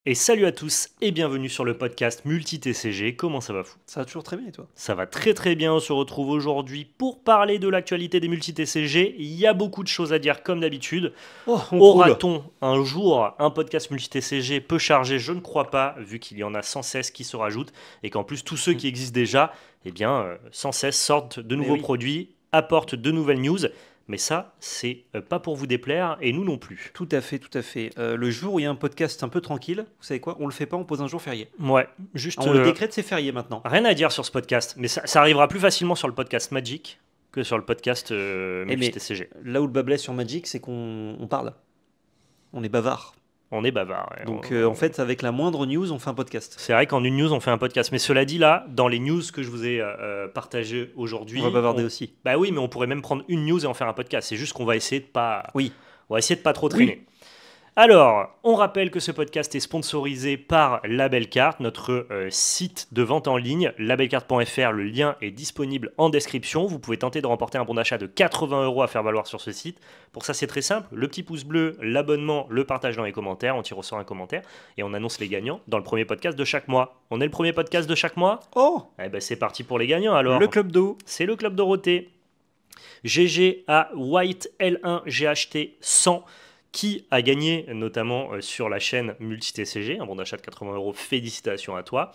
Et salut à tous et bienvenue sur le podcast Multi-TCG. Comment ça va fou? Ça va toujours très bien et toi? Ça va très très bien, on se retrouve aujourd'hui pour parler de l'actualité des multi-TCG. Il y a beaucoup de choses à dire comme d'habitude. Oh, Aura-t-on un jour un podcast multi-TCG peu chargé? Je ne crois pas, vu qu'il y en a sans cesse qui se rajoutent et qu'en plus tous ceux qui existent déjà, sans cesse sortent de nouveaux produits, apportent de nouvelles news. Mais ça, c'est pas pour vous déplaire, et nous non plus. Tout à fait, tout à fait. Le jour où il y a un podcast un peu tranquille, vous savez quoi? On le fait pas, on pose un jour férié. Ouais, juste... On le décrète, c'est férié maintenant. Rien à dire sur ce podcast, mais ça arrivera plus facilement sur le podcast Magic que sur le podcast multi-TCG. Là où le bas blesse sur Magic, c'est qu'on parle. On est bavard. On est bavard. Ouais. Donc en fait, avec la moindre news, on fait un podcast. C'est vrai qu'en une news, on fait un podcast. Mais cela dit, là, dans les news que je vous ai partagées aujourd'hui... On va bavarder aussi. Bah oui, mais on pourrait même prendre une news et en faire un podcast. C'est juste qu'on va essayer de pas... Oui. On va essayer de pas trop traîner. Oui. Alors, on rappelle que ce podcast est sponsorisé par Labelcart, notre site de vente en ligne, labelcart.fr, le lien est disponible en description. Vous pouvez tenter de remporter un bon d'achat de 80 € à faire valoir sur ce site. Pour ça, c'est très simple, le petit pouce bleu, l'abonnement, le partage dans les commentaires, on tire au sort un commentaire et on annonce les gagnants dans le premier podcast de chaque mois. On est le premier podcast de chaque mois? Oh! Eh ben c'est parti pour les gagnants alors. Le Club d'eau. C'est le Club Dorothée. GG à White L1 GHT 100. Qui a gagné notamment sur la chaîne Multi-TCG, un bon d'achat de 80 €, félicitations à toi.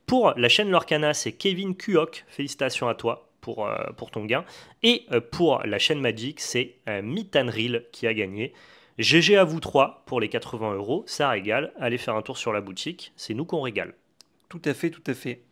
Pour la chaîne Lorcana, c'est Kevin Kuok, félicitations à toi pour ton gain. Et pour la chaîne Magic, c'est Mitanril qui a gagné. GG à vous trois pour les 80 €, ça régale. Allez faire un tour sur la boutique, c'est nous qu'on régale. Tout à fait, tout à fait.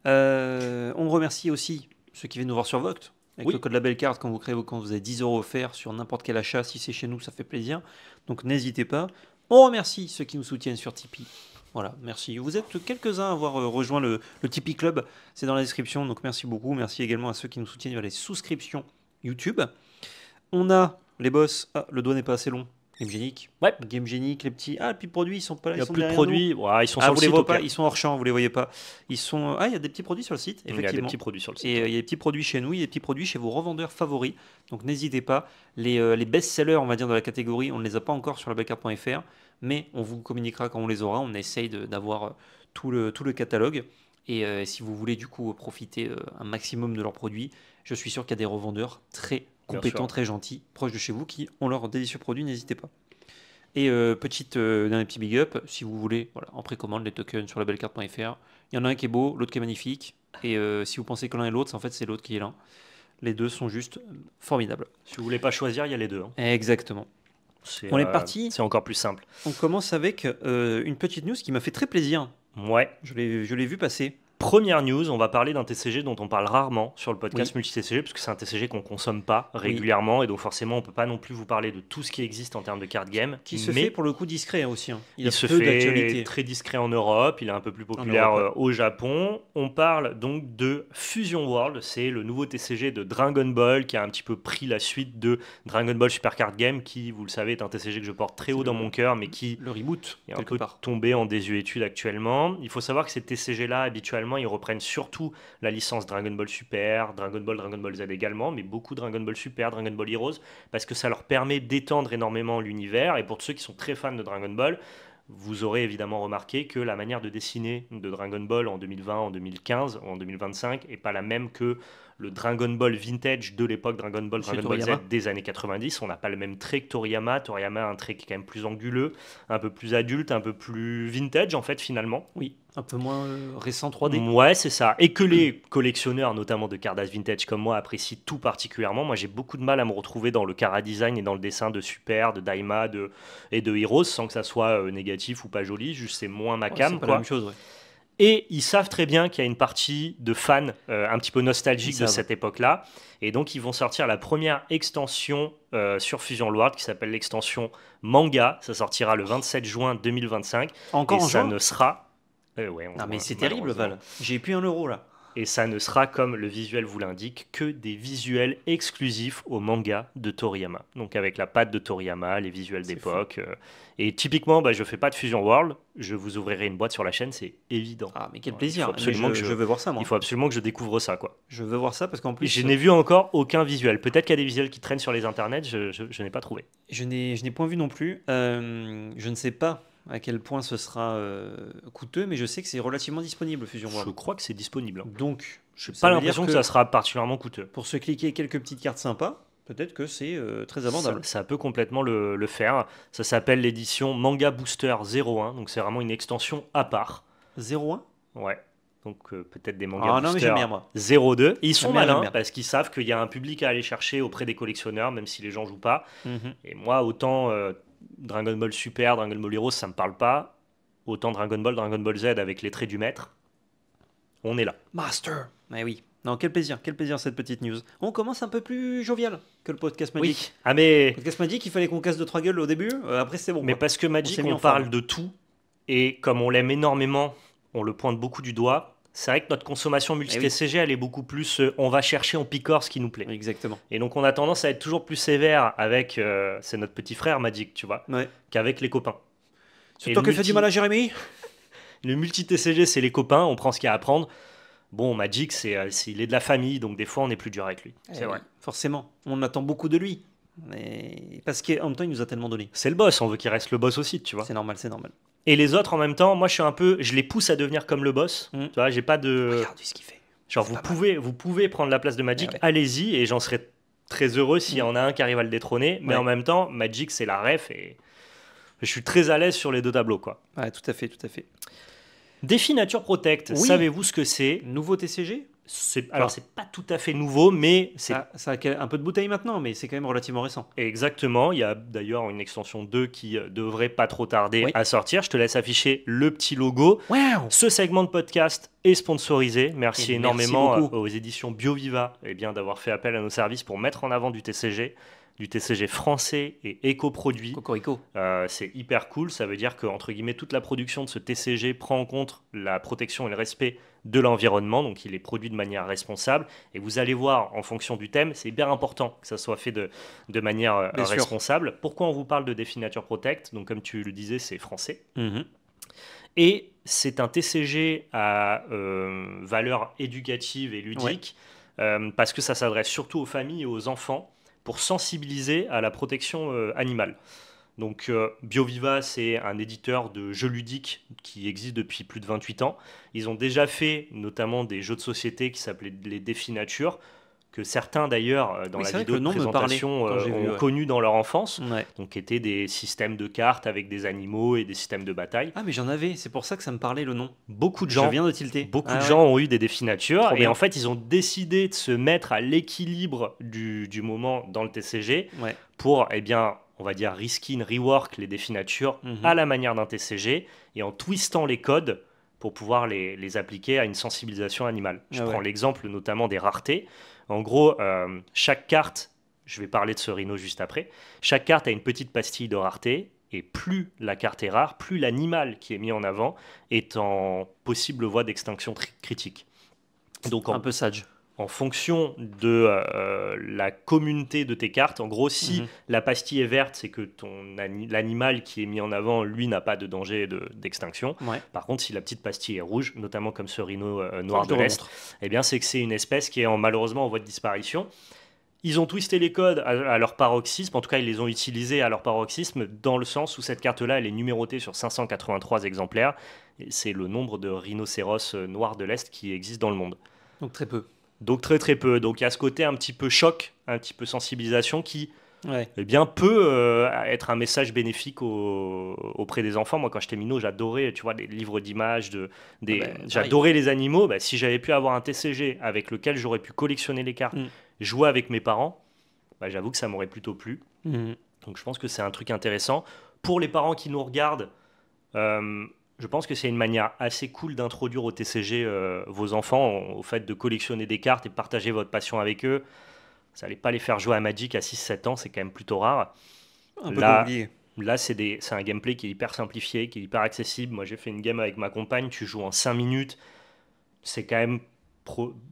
On remercie aussi ceux qui viennent nous voir sur Voct. Avec le code Labelcart, quand vous créez vos comptes, vous avez 10 € offerts sur n'importe quel achat. Si c'est chez nous, ça fait plaisir. Donc n'hésitez pas. On remercie ceux qui nous soutiennent sur Tipeee. Voilà, merci. Vous êtes quelques-uns à avoir rejoint le Tipeee Club. C'est dans la description, donc merci beaucoup. Merci également à ceux qui nous soutiennent via les souscriptions YouTube. On a les boss. Ah, le doigt n'est pas assez long. GameGenic. Ouais. GameGenic, les petits. Ah, et puis produits, ils sont pas là. Il n'y a plus de produits. Ouais, ils sont sur vous le site. Les pas, ils sont hors champ, vous les voyez pas. Ils sont. Ah, il y a des petits produits sur le site, effectivement. Il y a des petits produits sur le site. Et il y a des petits produits chez nous, il y a des petits produits chez vos revendeurs favoris. Donc n'hésitez pas. Les best-sellers, on va dire, de la catégorie, on ne les a pas encore sur labelcart.fr, mais on vous communiquera quand on les aura. On essaye d'avoir tout le catalogue. Et si vous voulez du coup profiter un maximum de leurs produits, je suis sûr qu'il y a des revendeurs très compétents, très gentils, proches de chez vous, qui ont leurs délicieux produits. N'hésitez pas. Et dernier petit big up, si vous voulez, voilà, en précommande les tokens sur labelcart.fr. Il y en a un qui est beau, l'autre qui est magnifique. Et si vous pensez que l'un est l'autre, en fait c'est l'autre qui est l'un. Les deux sont juste formidables. Si vous voulez pas choisir, il y a les deux. Hein. Exactement. On est parti. C'est encore plus simple. On commence avec une petite news qui m'a fait très plaisir. Ouais. Je l'ai vu passer. Première news, on va parler d'un TCG dont on parle rarement sur le podcast Multi-TCG, parce que c'est un TCG qu'on consomme pas régulièrement, et donc forcément on peut pas non plus vous parler de tout ce qui existe en termes de card game. Qui se fait pour le coup discret aussi. Hein. Il se fait très discret en Europe, il est un peu plus populaire au Japon. On parle donc de Fusion World, c'est le nouveau TCG de Dragon Ball qui a un petit peu pris la suite de Dragon Ball Super Card Game, qui, vous le savez, est un TCG que je porte très haut dans mon cœur, mais qui le reboot est un peu tombé en désuétude actuellement. Il faut savoir que ces TCG-là, habituellement, ils reprennent surtout la licence Dragon Ball Super, Dragon Ball Z également, mais beaucoup Dragon Ball Super, Dragon Ball Heroes, parce que ça leur permet d'étendre énormément l'univers. Et pour ceux qui sont très fans de Dragon Ball, vous aurez évidemment remarqué que la manière de dessiner de Dragon Ball en 2020, en 2015 ou en 2025 n'est pas la même que le Dragon Ball Vintage de l'époque Dragon Ball Z des années 90. On n'a pas le même trait que Toriyama. Toriyama a un trait qui est quand même plus anguleux, un peu plus adulte, un peu plus vintage en fait finalement. Oui, un peu moins récent 3D. Ouais, c'est ça. Et que les collectionneurs, notamment de cardas vintage comme moi, apprécient tout particulièrement. Moi, j'ai beaucoup de mal à me retrouver dans le cara design et dans le dessin de Super, de Daima et de Heroes, sans que ça soit négatif ou pas joli. Juste, c'est moins ma cam. C'est pas la même chose, ouais. Et ils savent très bien qu'il y a une partie de fans un petit peu nostalgique de cette époque-là. Et donc, ils vont sortir la première extension sur Fusion World qui s'appelle l'extension Manga. Ça sortira le 27 juin 2025. Encore et en ça juin ne sera... non, mais c'est terrible, Val. J'ai plus 1 € là. Et ça ne sera, comme le visuel vous l'indique, que des visuels exclusifs au manga de Toriyama. Donc avec la patte de Toriyama, les visuels d'époque. Et typiquement, je fais pas de Fusion World. Je vous ouvrirai une boîte sur la chaîne, c'est évident. Ah, mais quel plaisir. Je veux voir ça, moi. Il faut absolument que je découvre ça, quoi. Je veux voir ça parce qu'en plus... Je n'ai vu encore aucun visuel. Peut-être qu'il y a des visuels qui traînent sur les internets, je n'ai pas trouvé. Je n'ai point vu non plus. Je ne sais pas à quel point ce sera coûteux, mais je sais que c'est relativement disponible, Fusion Je World. crois que c'est disponible. Donc, Je n'ai ça pas veut l'impression dire que ça sera particulièrement coûteux. pour se cliquer quelques petites cartes sympas, peut-être que c'est très abordable. Ça peut complètement le faire. Ça s'appelle l'édition Manga Booster 01, donc c'est vraiment une extension à part. 0,1 Ouais. Donc peut-être des mangas Ah non, mais Booster j'aime bien, moi. 02. Et ils sont J'aime bien, j'aime malins bien. parce qu'ils savent qu'il y a un public à aller chercher auprès des collectionneurs, même si les gens jouent pas. Mhm. Et moi, autant Dragon Ball Super, Dragon Ball Heroes, ça me parle pas. Autant Dragon Ball Z avec les traits du maître, on est là. Master. Eh oui. Non, quel plaisir cette petite news. On commence un peu plus jovial que le podcast Magic. Oui. Ah mais Le podcast Magic, il fallait qu'on casse 2-3 gueules au début, après c'est bon. Mais quoi. parce que On Magic, s'est mis on en parle forme. de tout, et comme on l'aime énormément, on le pointe beaucoup du doigt. C'est vrai que notre consommation multi-TCG, elle est beaucoup plus on va chercher, on picore ce qui nous plaît. Exactement. Et donc on a tendance à être toujours plus sévère avec, c'est notre petit frère Magic, tu vois, Ouais. qu'avec les copains. C'est Et toi le qui fais du mal à Jérémy. Le multi-TCG, c'est les copains, on prend ce qu'il y a à prendre. Bon, Magic, il est de la famille, donc des fois on est plus dur avec lui. C'est vrai. Forcément. On attend beaucoup de lui. Mais... Parce qu'en même temps, il nous a tellement donné. C'est le boss, on veut qu'il reste le boss aussi, tu vois. C'est normal, c'est normal. Et les autres, en même temps, moi je les pousse à devenir comme le boss. Mm. Tu vois, j'ai pas de. Regarde ce qu'il fait. Genre, C'est vous pouvez prendre la place de Magic, Ah ouais. allez-y, et j'en serais très heureux s'il y en a un qui arrive à le détrôner. Mais Ouais. en même temps, Magic, c'est la ref, et je suis très à l'aise sur les deux tableaux, quoi. Ouais, tout à fait, tout à fait. Défi Nature Protect, Oui. savez-vous ce que c'est? Nouveau TCG. Alors, c'est pas tout à fait nouveau, mais c'est Ça a un peu de bouteille maintenant, mais c'est quand même relativement récent. exactement. Il y a d'ailleurs une extension 2 qui devrait pas trop tarder Oui. à sortir. Je te laisse afficher le petit logo. Wow. Ce segment de podcast est sponsorisé. Merci Et énormément merci beaucoup. aux éditions BioViva d'avoir fait appel à nos services pour mettre en avant du TCG français et éco-produit. Cocorico. C'est hyper cool. Ça veut dire que, entre guillemets, toute la production de ce TCG prend en compte la protection et le respect de l'environnement. Donc, il est produit de manière responsable. Et vous allez voir, en fonction du thème, c'est hyper important que ça soit fait de manière Bien sûr. responsable. Pourquoi on vous parle de Défi Nature Protect? Donc, comme tu le disais, c'est français. Mhm. Et c'est un TCG à valeur éducative et ludique, parce que ça s'adresse surtout aux familles et aux enfants pour sensibiliser à la protection animale. Donc BioViva, c'est un éditeur de jeux ludiques qui existe depuis plus de 28 ans. Ils ont déjà fait notamment des jeux de société qui s'appelaient les Défis Nature, que certains d'ailleurs dans Oui, la c'est vrai vidéo que le de nom me parlait présentation quand j'ai vu, ont ouais. connu dans leur enfance. Ouais. Donc étaient des systèmes de cartes avec des animaux et des systèmes de bataille. Ah, mais j'en avais, c'est pour ça que ça me parlait le nom. Beaucoup de Je gens viens de tilter. Beaucoup Ah de ouais. gens ont eu des défis nature Trop et bien. en fait ils ont décidé de se mettre à l'équilibre du moment dans le TCG Ouais. pour, on va dire reskin, rework les défis nature Mhm. à la manière d'un TCG et en twistant les codes pour pouvoir les appliquer à une sensibilisation animale. Je Ah ouais. prends l'exemple notamment des raretés. En gros, chaque carte, je vais parler de ce rhino juste après, chaque carte a une petite pastille de rareté. Et plus la carte est rare, plus l'animal qui est mis en avant est en possible voie d'extinction critique. Donc Un peu sage. en fonction de la communauté de tes cartes, en gros, si Mhm. la pastille est verte, c'est que l'animal qui est mis en avant, lui, n'a pas de danger d'extinction. Ouais. Par contre, si la petite pastille est rouge, notamment comme ce rhino noir Je de te l'Est, remontre. eh bien, c'est que c'est une espèce qui est malheureusement en voie de disparition. Ils ont twisté les codes à leur paroxysme, en tout cas ils les ont utilisés à leur paroxysme, dans le sens où cette carte-là, elle est numérotée sur 583 exemplaires, et c'est le nombre de rhinocéros noirs de l'Est qui existent dans le monde. Donc très peu. Donc très très peu, donc il y a ce côté un petit peu choc, un petit peu sensibilisation qui Ouais. peut être un message bénéfique auprès des enfants. Moi quand j'étais minot, j'adorais les livres d'images, j'adorais les animaux. Bah, si j'avais pu avoir un TCG avec lequel j'aurais pu collectionner les cartes, jouer avec mes parents, bah, j'avoue que ça m'aurait plutôt plu. Mhm. Donc je pense que c'est un truc intéressant. Pour les parents qui nous regardent, je pense que c'est une manière assez cool d'introduire au TCG vos enfants au fait de collectionner des cartes et de partager votre passion avec eux. Ça n'allait pas les faire jouer à Magic à 6-7 ans, c'est quand même plutôt rare. Un peu Là, oublié. Là, c'est un gameplay qui est hyper simplifié, qui est hyper accessible. Moi, j'ai fait une game avec ma compagne, tu joues en 5 minutes. C'est quand même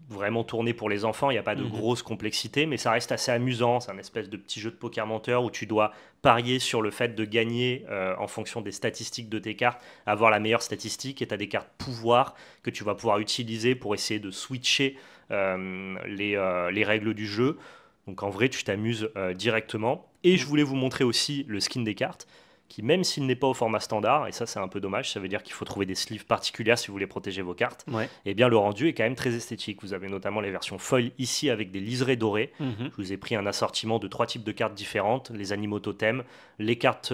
vraiment tourné pour les enfants, il n'y a pas de grosse complexité, mais ça reste assez amusant. C'est un espèce de petit jeu de poker menteur où tu dois parier sur le fait de gagner en fonction des statistiques de tes cartes, avoir la meilleure statistique, et tu as des cartes pouvoir que tu vas pouvoir utiliser pour essayer de switcher les règles du jeu. Donc en vrai, tu t'amuses directement. Et je voulais vous montrer aussi le skin des cartes, qui, même s'il n'est pas au format standard, et ça c'est un peu dommage, ça veut dire qu'il faut trouver des sleeves particulières si vous voulez protéger vos cartes, Ouais. et bien le rendu est quand même très esthétique. Vous avez notamment les versions foil ici avec des liserés dorés. Mhm. Je vous ai pris un assortiment de 3 types de cartes différentes, les animaux totems, les cartes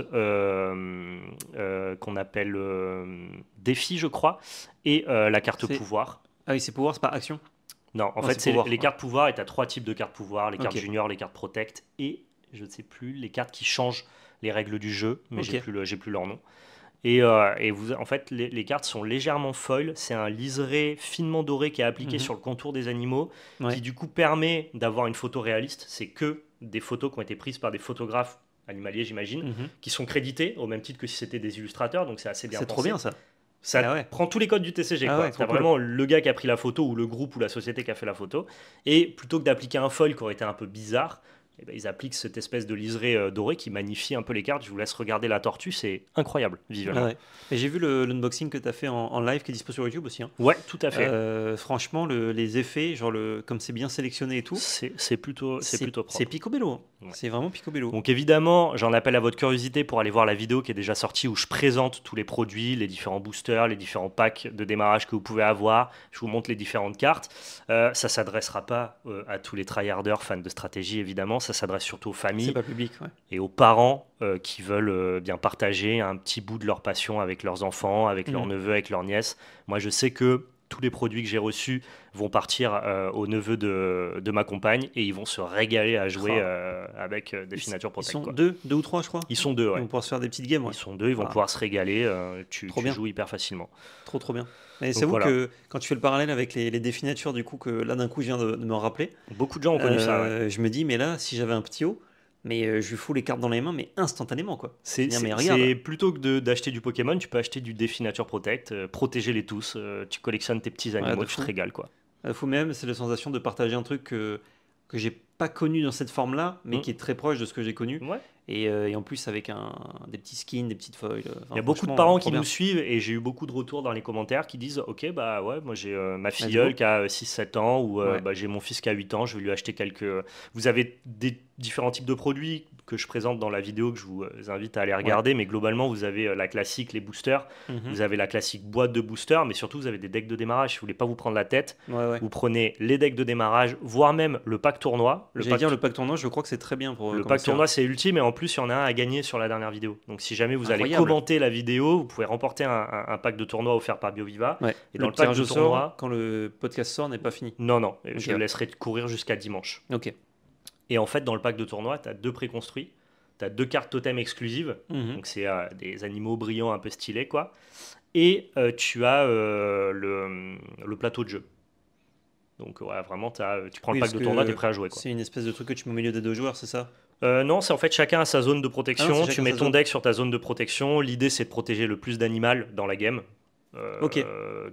qu'on appelle défi, je crois, et la carte C'est- pouvoir. Ah oui, c'est pouvoir, c'est pas action. Non, en Non, fait, c'est c'est pouvoir, les ouais. cartes pouvoir, et tu as 3 types de cartes pouvoir, les cartes Ok. junior, les cartes protect, et je ne sais plus, les cartes qui changent les règles du jeu, mais Ok. j'ai plus leur nom. Et vous, en fait, les cartes sont légèrement foil. C'est un liseré finement doré qui est appliqué Mhm. sur le contour des animaux, Ouais. qui du coup permet d'avoir une photo réaliste. C'est que des photos qui ont été prises par des photographes animaliers, j'imagine, Mhm. qui sont crédités au même titre que si c'était des illustrateurs. Donc c'est assez bien C'est pensé. trop bien ça. Ça Ah ouais. prend tous les codes du TCG. Ah Quoi. ouais, trop T'as cool. vraiment le gars qui a pris la photo ou le groupe ou la société qui a fait la photo. Et plutôt que d'appliquer un foil qui aurait été un peu bizarre, eh ben, ils appliquent cette espèce de liseré doré qui magnifie un peu les cartes. Je vous laisse regarder la tortue, c'est incroyable visuellement. Ah ouais. Et j'ai vu l'unboxing que tu as fait en live qui est dispo sur YouTube aussi, hein. Ouais, tout à fait. Franchement, les effets, genre comme c'est bien sélectionné et tout, C'est plutôt c'est propre. picobello, hein. Ouais. C'est vraiment picobello. Donc évidemment, j'en appelle à votre curiosité pour aller voir la vidéo qui est déjà sortie où je présente tous les produits, les différents boosters, les différents packs de démarrage que vous pouvez avoir. Je vous montre les différentes cartes. Ça s'adressera pas à tous les tryharders fans de stratégie évidemment. Ça s'adresse surtout aux C'est familles pas public, ouais. et aux parents qui veulent bien partager un petit bout de leur passion avec leurs enfants, avec leurs neveux, avec leurs nièces. Moi, je sais que tous les produits que j'ai reçus vont partir aux neveux de ma compagne et ils vont se régaler à jouer avec des Signature Ils Protect. sont Quoi. deux ou trois, je crois. Ils sont deux, Ils ouais. vont pouvoir se faire des petites games, ouais. Ils sont deux, ils vont Ah. pouvoir se régaler. Tu Trop bien. joues hyper facilement. Trop bien. Et Donc c'est vous voilà. que quand tu fais le parallèle avec les définatures, du coup, que là d'un coup je viens de me rappeler, Beaucoup de gens ont connu ça. Ouais. je me dis, mais là, si j'avais un petit haut, mais je lui fous les cartes dans les mains, mais instantanément, quoi. C'est Bien, mais regarde. plutôt que d'acheter du Pokémon, tu peux acheter du Défi Nature Protect, protéger-les tous, tu collectionnes tes petits animaux, de tu fou. te régales quoi. Fou même, c'est la sensation de partager un truc que j'ai pas connu dans cette forme-là, mais qui est très proche de ce que j'ai connu. Ouais. Et en plus avec des petits skins, des petites foils. Il y a beaucoup de parents qui nous suivent et j'ai eu beaucoup de retours dans les commentaires qui disent ok bah ouais moi j'ai ma filleule qui a 6-7 ans ou bah, j'ai mon fils qui a 8 ans, je vais lui acheter quelques... Vous avez des différents types de produits que je présente dans la vidéo que je vous invite à aller regarder, mais globalement vous avez la classique, les boosters, vous avez la classique boîte de boosters, mais surtout vous avez des decks de démarrage. Si vous voulez pas vous prendre la tête, vous prenez les decks de démarrage, voire même le pack tournoi. Le pack tournoi, je crois que c'est très bien pour le pack tournoi, c'est ultime et en plus il y en a un à gagner sur la dernière vidéo. Donc si jamais vous allez commenter la vidéo, vous pouvez remporter un pack de tournoi offert par BioViva. Et dans le pack de tournoi, quand le podcast sort, n'est pas fini. Non, je le laisserai courir jusqu'à dimanche. Ok. Et en fait, dans le pack de tournoi, tu as 2 préconstruits. Tu as 2 cartes totem exclusives. Donc c'est des animaux brillants un peu stylés quoi. Et tu as le plateau de jeu. Donc ouais, vraiment, tu prends le pack de tournoi, tu es prêt à jouer. C'est une espèce de truc que tu mets au milieu des 2 joueurs, c'est ça? Non, c'est en fait chacun a sa zone de protection. Tu mets ton deck sur ta zone de protection. L'idée, c'est de protéger le plus d'animal dans la game.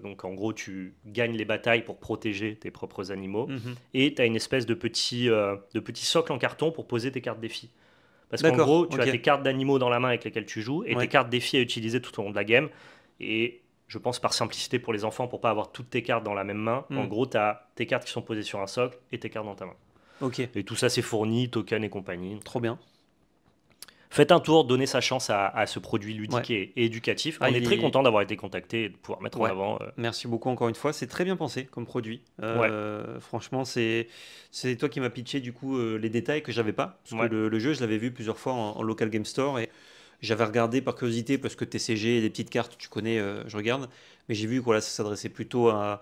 Donc en gros, tu gagnes les batailles pour protéger tes propres animaux. Et tu as une espèce de petit socle en carton pour poser tes cartes défis. Parce qu'en gros, tu as tes cartes d'animaux dans la main avec lesquelles tu joues et tes cartes défis à utiliser tout au long de la game. Et je pense par simplicité pour les enfants, pour pas avoir toutes tes cartes dans la même main, en gros, tu as tes cartes qui sont posées sur un socle et tes cartes dans ta main. Et tout ça, c'est fourni, token et compagnie. Trop bien. Faites un tour, donnez sa chance à ce produit ludique et éducatif. On est très content d'avoir été contacté et de pouvoir mettre en avant. Merci beaucoup encore une fois. C'est très bien pensé comme produit. Franchement, c'est toi qui m'as pitché du coup les détails que j'avais pas. Parce que le jeu, je l'avais vu plusieurs fois en local game store et j'avais regardé par curiosité parce que TCG, des petites cartes, tu connais, je regarde. Mais j'ai vu que voilà, ça s'adressait plutôt à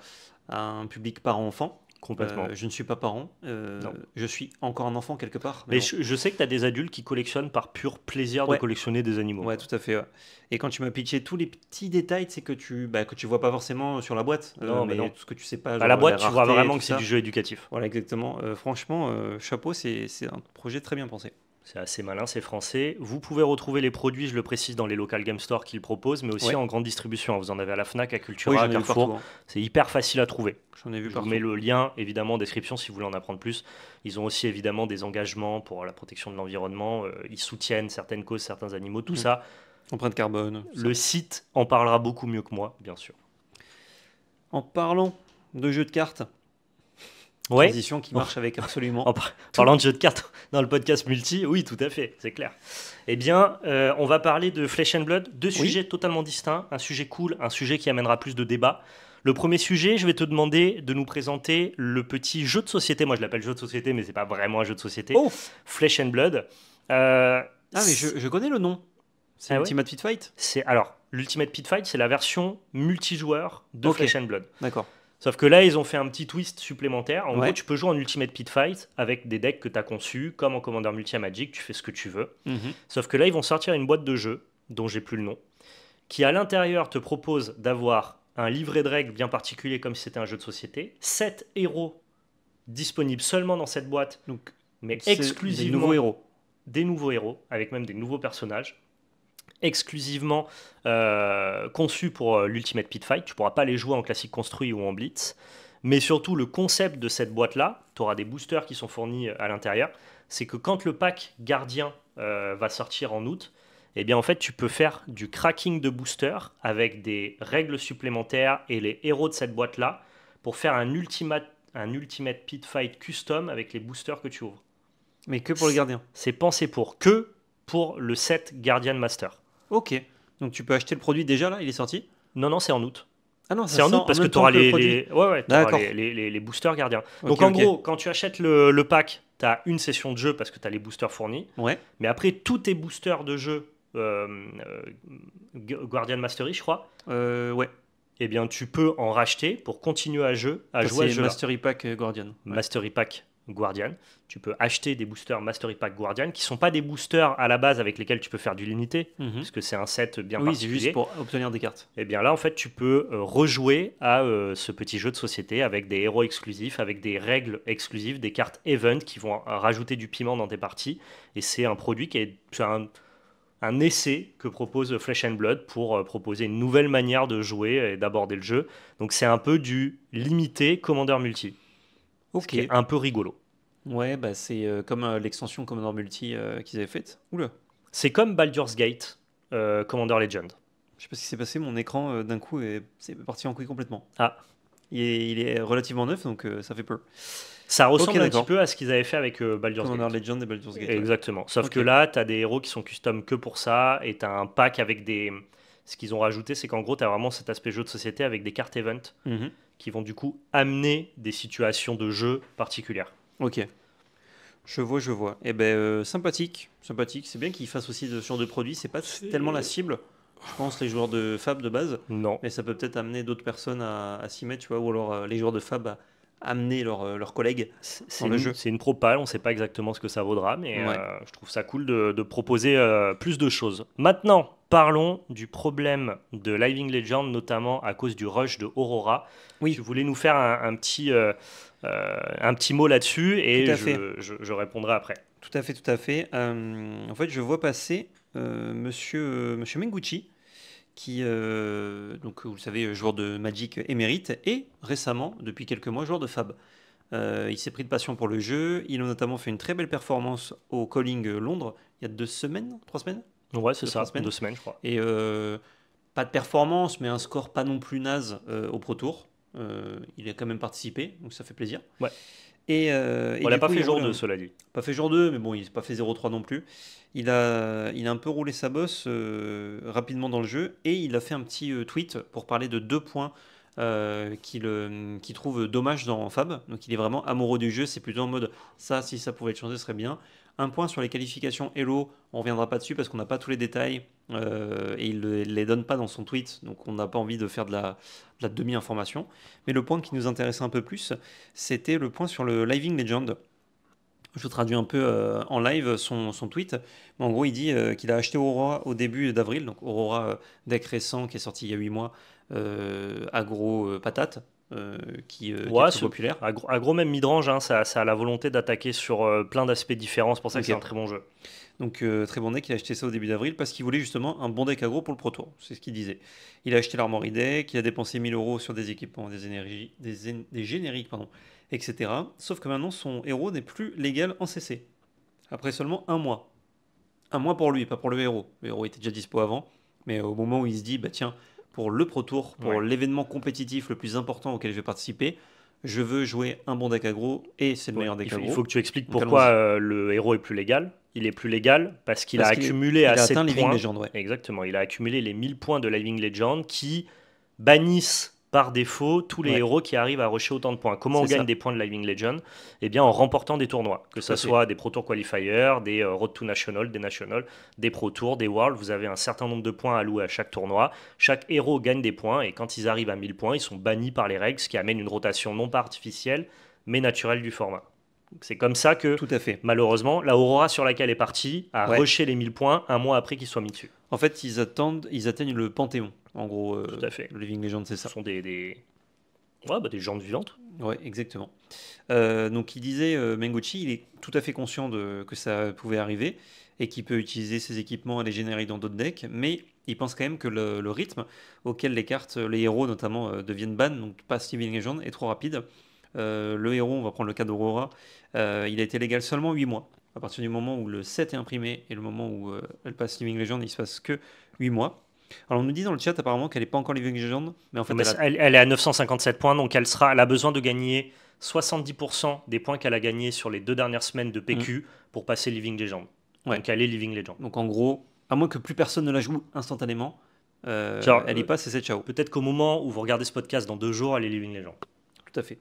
un public parent-enfant. Complètement. Je ne suis pas parent, je suis encore un enfant quelque part. Mais je sais que tu as des adultes qui collectionnent par pur plaisir de collectionner des animaux. Ouais, tout à fait. Ouais. Et quand tu m'as pitché tous les petits détails, c'est que tu vois pas forcément sur la boîte. Mais tout ce que tu sais pas. À la boîte, tu vois vraiment que c'est du jeu éducatif. Voilà, exactement. Franchement, chapeau, c'est un projet très bien pensé. C'est assez malin, c'est français. Vous pouvez retrouver les produits, je le précise, dans les local game stores qu'ils proposent, mais aussi en grande distribution. Vous en avez à la Fnac, à Cultura, à Carrefour. C'est hyper facile à trouver. J'en ai vu partout. Je vous mets le lien évidemment en description si vous voulez en apprendre plus. Ils ont aussi évidemment des engagements pour la protection de l'environnement. Ils soutiennent certaines causes, certains animaux, tout ça. Empreinte carbone. Le site en parlera beaucoup mieux que moi, bien sûr. En parlant de jeux de cartes, Ouais. Transition qui marche avec absolument En parlant de jeux de cartes dans le podcast multi, oui, tout à fait, c'est clair. Eh bien, on va parler de Flesh and Blood, deux Oui. sujets totalement distincts, un sujet cool, un sujet qui amènera plus de débats. Le premier sujet, je vais te demander de nous présenter le petit jeu de société. Moi, je l'appelle jeu de société, mais c'est pas vraiment un jeu de société. Oh Flesh and Blood. Ah, mais je connais le nom. C'est Ah ouais Ultimate Pit Fight. Alors, l'Ultimate Pit Fight, c'est la version multijoueur de Ok. Flesh and Blood. D'accord. Sauf que là, ils ont fait un petit twist supplémentaire. En Ouais. gros, tu peux jouer en Ultimate Pit Fight avec des decks que tu as conçus, comme en Commander Multi à Magic, tu fais ce que tu veux. Mhm. Sauf que là, ils vont sortir une boîte de jeu, dont j'ai plus le nom, qui à l'intérieur te propose d'avoir un livret de règles bien particulier, comme si c'était un jeu de société, 7 héros disponibles seulement dans cette boîte, Donc, mais c'est exclusivement des nouveaux héros. des nouveaux héros, avec même des nouveaux personnages, exclusivement conçus pour l'Ultimate Pit Fight. Tu ne pourras pas les jouer en classique construit ou en blitz. Mais surtout, le concept de cette boîte-là, tu auras des boosters qui sont fournis à l'intérieur, c'est que quand le pack gardien va sortir en août, eh bien en fait, tu peux faire du cracking de boosters avec des règles supplémentaires et les héros de cette boîte-là pour faire un Ultimate Pit Fight custom avec les boosters que tu ouvres. Mais que pour le gardien. C'est pensé pour le set Guardian Master. Ok. Donc tu peux acheter le produit déjà là, il est sorti. Non, c'est en août. Ah non, ça C'est en sort août parce que même tu temps auras que le les, produit. t'auras D'accord. les boosters gardiens. Ok, Donc en ok. gros, quand tu achètes le pack, tu as une session de jeu parce que tu as les boosters fournis. Ouais. Mais après, tous tes boosters de jeu Guardian Mastery, je crois, Ouais. eh bien tu peux en racheter pour continuer à jouer à ce C'est jeu. Mastery Pack Guardian. Ouais. Mastery Pack Guardian. Tu peux acheter des boosters Mastery Pack Guardian qui sont pas des boosters à la base avec lesquels tu peux faire du limité, Mhm. parce que c'est un set bien Oui, c'est particulier. juste pour obtenir des cartes. Et bien là, en fait, tu peux rejouer à ce petit jeu de société avec des héros exclusifs, avec des règles exclusives, des cartes event qui vont rajouter du piment dans tes parties. Et c'est un produit qui est un essai que propose Flesh and Blood pour proposer une nouvelle manière de jouer et d'aborder le jeu. Donc c'est un peu du limité Commander Multi, ce Ok. qui est un peu rigolo. Ouais, bah c'est comme l'extension Commander Multi qu'ils avaient faite. Oula. C'est comme Baldur's Gate Commander Legend. Je sais pas ce qui s'est passé, mon écran d'un coup c'est parti en couille complètement. Ah. Il est relativement neuf, donc ça fait peur. Ça ressemble un d'accord. petit peu à ce qu'ils avaient fait avec Baldur's Gate. Commander Legend et Baldur's Gate. Ouais. Exactement. Sauf Ok. que là, tu as des héros qui sont custom que pour ça, et tu as un pack avec des... Ce qu'ils ont rajouté, c'est qu'en gros, tu as vraiment cet aspect jeu de société avec des cartes event Mhm. qui vont du coup amener des situations de jeu particulières. Ok. Je vois. Eh ben, sympathique. C'est bien qu'ils fassent aussi ce genre de produits. C'est pas tellement la cible, je pense, les joueurs de Fab de base. Non. Mais ça peut peut-être amener d'autres personnes à s'y mettre, tu vois, ou alors les joueurs de Fab à amener leurs collègues. C'est le jeu. c'est une propale, on ne sait pas exactement ce que ça vaudra, mais Ouais. je trouve ça cool de proposer plus de choses. Maintenant, parlons du problème de Living Legend, notamment à cause du rush de Aurora. Oui. Tu voulais nous faire un petit mot là-dessus et Tout à fait. je répondrai après. Tout à fait. En fait, je vois passer monsieur Menguchi, qui, donc, vous le savez, joueur de Magic émérite, et récemment, depuis quelques mois, joueur de Fab. Il s'est pris de passion pour le jeu. Il a notamment fait une très belle performance au Calling Londres il y a 3 semaines. Ouais, c'est Deux, ça, 3 semaines. 2 semaines, je crois. Et pas de performance, mais un score pas non plus naze au Pro Tour. Il a quand même participé, donc ça fait plaisir. Ouais. Et On du l'a pas coup, fait il jour roule 2, cela dit. pas fait jour 2, mais bon, il n'a pas fait 0-3 non plus. Il a un peu roulé sa bosse rapidement dans le jeu et il a fait un petit tweet pour parler de 2 points qu'il trouve dommage dans Fab. Donc il est vraiment amoureux du jeu, c'est plutôt en mode ça, si ça pouvait être changé, ce serait bien. Un point sur les qualifications Hello, on reviendra pas dessus parce qu'on n'a pas tous les détails et il ne les donne pas dans son tweet, donc on n'a pas envie de faire de la demi-information. Mais le point qui nous intéressait un peu plus, c'était le point sur le Living Legend. Je traduis un peu en live son tweet. Mais en gros, il dit qu'il a acheté Aurora au début d'avril. Donc Aurora, deck récent qui est sorti il y a 8 mois, agro patate, qui est Ouais, très populaire. Agro même midrange, hein, ça a la volonté d'attaquer sur plein d'aspects différents, c'est pour ça que Ok. c'est un très bon jeu. Donc très bon deck, il a acheté ça au début d'avril parce qu'il voulait justement un bon deck aggro pour le Pro Tour, c'est ce qu'il disait. Il a acheté l'Armory Deck, il a dépensé 1000 € sur des équipements, des génériques, etc. Sauf que maintenant son héros n'est plus légal en CC. Après seulement un mois. Un mois pour lui, pas pour le héros. Le héros était déjà dispo avant, mais au moment où il se dit, bah tiens, pour le Pro Tour, pour Ouais. l'événement compétitif le plus important auquel je vais participer, je veux jouer un bon deck aggro et c'est le Ouais, meilleur deck il aggro. faut que tu expliques Donc pourquoi allons-y. le héros est plus légal. Il est plus légal parce qu'il a Parce accumulé il a assez de atteint Living points. Legend, ouais. Exactement, il a accumulé les 1000 points de Living Legend qui bannissent par défaut tous les Ouais, héros qui arrivent à rusher autant de points. Comment on c'est gagne ça, des points de Living Legend? Eh bien en remportant des tournois, que tout ce à fait. soit des Pro Tour Qualifiers, des Road to National, des National, des Pro Tour, des World. Vous avez un certain nombre de points à allouer à chaque tournoi. Chaque héros gagne des points et quand ils arrivent à 1000 points, ils sont bannis par les règles, ce qui amène une rotation non pas artificielle mais naturelle du format. C'est comme ça que, Tout à fait. malheureusement, la Aurora sur laquelle est partie a Ouais. rushé les 1000 points un mois après qu'ils soient mis dessus. En fait, ils atteignent le Panthéon. En gros, Tout à fait. le Living Legend, c'est Ce ça. sont ouais, des jantes vivantes. Ouais, exactement. Donc, il disait, Menguchi, il est tout à fait conscient que ça pouvait arriver et qu'il peut utiliser ses équipements et les générer dans d'autres decks, mais il pense quand même que le rythme auquel les cartes, les héros notamment, deviennent ban, donc pas Living Legend, est trop rapide. Le héros, on va prendre le cas d'Aurora, il a été légal seulement 8 mois. À partir du moment où le set est imprimé et le moment où elle passe Living Legend, il se passe que 8 mois. Alors on nous dit dans le chat apparemment qu'elle n'est pas encore Living Legend, mais en fait Non, mais elle a... elle est à 957 points, donc elle a besoin de gagner 70% des points qu'elle a gagnés sur les 2 dernières semaines de Hmm, PQ pour passer Living Legend. ouais. Donc elle est Living Legend. Donc en gros, à moins que plus personne ne la joue instantanément, Genre, elle y passe et c'est ciao. peut-être qu'au moment où vous regardez ce podcast dans 2 jours, elle est Living Legend. Tout à fait.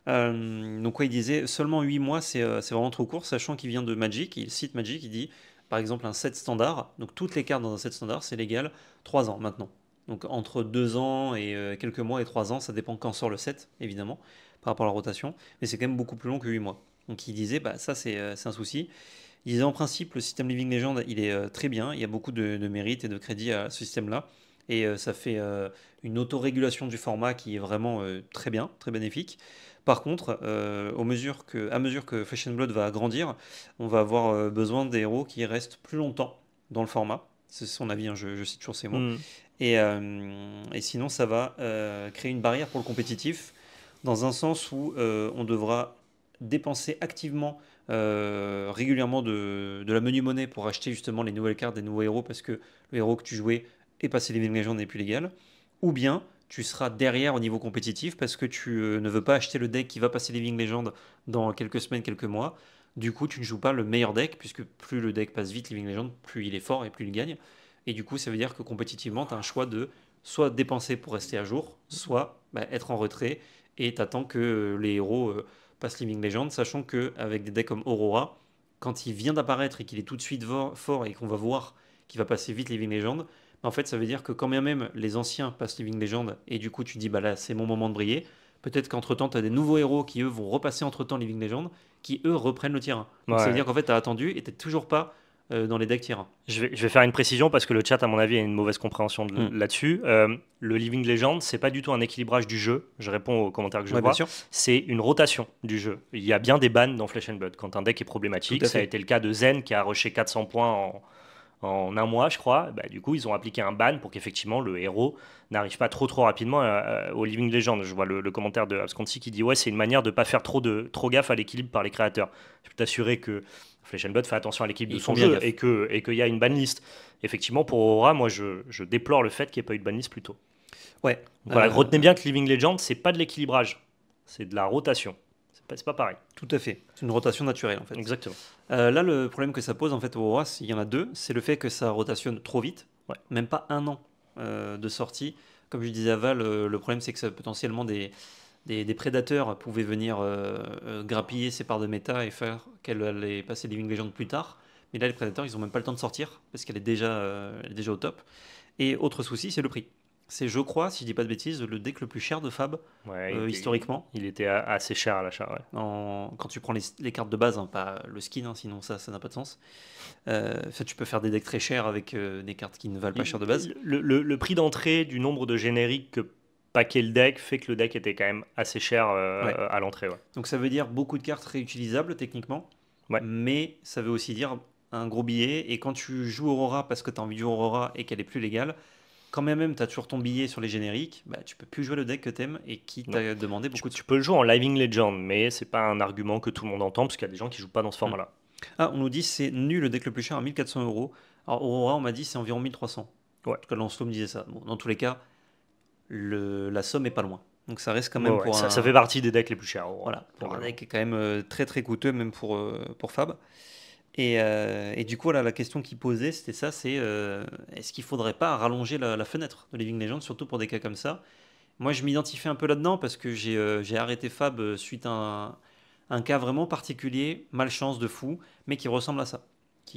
Donc ouais, il disait seulement 8 mois, c'est vraiment trop court, sachant qu'il vient de Magic, il cite Magic, il dit par exemple un set standard, donc toutes les cartes dans un set standard, c'est légal 3 ans maintenant. Donc entre 2 ans et quelques mois et 3 ans, ça dépend quand sort le set, évidemment, par rapport à la rotation, mais c'est quand même beaucoup plus long que 8 mois. Donc il disait, bah ça c'est un souci. Il disait en principe, le système Living Legend, il est très bien, il y a beaucoup de mérite et de crédit à ce système-là, et ça fait une autorégulation du format qui est vraiment très bien, très bénéfique. Par contre, à mesure que Flesh and Blood va grandir, on va avoir besoin des héros qui restent plus longtemps dans le format. C'est son avis, hein, je cite toujours ces mots. Hmm. Et sinon, ça va créer une barrière pour le compétitif, dans un sens où on devra dépenser activement, régulièrement de la menu monnaie pour acheter justement les nouvelles cartes des nouveaux héros, parce que le héros que tu jouais est passé Living Legend n'est plus légal. Ou bien tu seras derrière au niveau compétitif parce que tu ne veux pas acheter le deck qui va passer Living Legend dans quelques semaines, quelques mois. Du coup, tu ne joues pas le meilleur deck, puisque plus le deck passe vite Living Legend, plus il est fort et plus il gagne. Et du coup, ça veut dire que compétitivement, tu as un choix de soit dépenser pour rester à jour, soit être en retrait et t'attends que les héros passent Living Legend, sachant qu'avec des decks comme Aurora, quand il vient d'apparaître et qu'il est tout de suite fort et qu'on va voir qu'il va passer vite Living Legend, en fait, ça veut dire que quand bien même les anciens passent Living Legend et du coup tu dis bah là c'est mon moment de briller, peut-être qu'entre temps tu as des nouveaux héros qui eux vont repasser entre temps Living Legend, qui eux reprennent le tier 1. Donc ça veut Ouais. dire qu'en fait tu as attendu et t'es toujours pas dans les decks tier 1. Je vais faire une précision parce que le chat, à mon avis, a une mauvaise compréhension Hmm. là-dessus. Le Living Legend, c'est pas du tout un équilibrage du jeu. Je réponds aux commentaires que je Ouais, bien vois. sûr, C'est une rotation du jeu. Il y a bien des bans dans Flesh and Blood. Quand un deck est tout problématique, à ça a fait. été le cas de Zen qui a rushé 400 points en un mois, je crois. Bah, du coup, ils ont appliqué un ban pour qu'effectivement le héros n'arrive pas trop rapidement au Living Legend. Je vois le commentaire de Absconti qui dit ouais, c'est une manière de pas faire trop gaffe à l'équilibre par les créateurs. Je peux t'assurer que Flesh and Blood fait attention à l'équilibre de Ils son font bien jeu gaffe. et qu'il y a une banlist. Effectivement, pour Aurora, moi je déplore le fait qu'il n'y ait pas eu de banlist plus tôt. Ouais. Donc voilà, retenez bien que Living Legend, c'est pas de l'équilibrage, c'est de la rotation. C'est pas pareil. Tout à fait. C'est une rotation naturelle en fait. Exactement. Là, le problème que ça pose en fait au Aurora, il y en a deux. C'est le fait que ça rotationne trop vite, Ouais. même pas un an de sortie. Comme je disais à Val, le problème c'est que potentiellement des prédateurs pouvaient venir grappiller ces parts de méta et faire qu'elle allait passer Living Legend plus tard. Mais là, les prédateurs, ils ont même pas le temps de sortir parce qu'elle elle est déjà au top. Et autre souci, c'est le prix. C'est, je crois, si je dis pas de bêtises, le deck le plus cher de Fab Ouais, historiquement. il était assez cher à l'achat. Ouais. Quand tu prends les cartes de base, hein, pas le skin, hein, sinon ça n'a pas de sens. Enfin, tu peux faire des decks très chers avec des cartes qui ne valent pas cher de base. Le prix d'entrée du nombre de génériques que paquait le deck fait que le deck était quand même assez cher Ouais. à l'entrée. Ouais. Donc ça veut dire beaucoup de cartes réutilisables techniquement, Ouais. mais ça veut aussi dire un gros billet. Et quand tu joues Aurora parce que tu as envie de jouer Aurora et qu'elle est plus légale, quand même tu as toujours ton billet sur les génériques, bah, tu peux plus jouer le deck que t'aimes et qui Non. t'a demandé beaucoup de Tu sous. peux le jouer en Living Legend, mais c'est pas un argument que tout le monde entend parce qu'il y a des gens qui jouent pas dans ce Hmm. format-là. Ah, on nous dit c'est nul le deck le plus cher à 1400 euros. Alors Aurora, on m'a dit c'est environ 1300. Ouais. En tout cas, Lancelot me disait ça. Bon, dans tous les cas, la somme est pas loin. Donc ça reste quand Ouais, même ouais, pour ça fait un, partie des decks les plus chers, Aurora, voilà, pour un globalement. deck qui est quand même très très coûteux, même pour Fab. Et du coup, là, la question qu'il posait, c'était ça, c'est est-ce qu'il faudrait pas rallonger la fenêtre de Living Legend, surtout pour des cas comme ça? Moi, je m'identifie un peu là-dedans parce que j'ai arrêté Fab suite à un cas vraiment particulier, malchance de fou, mais qui ressemble à ça.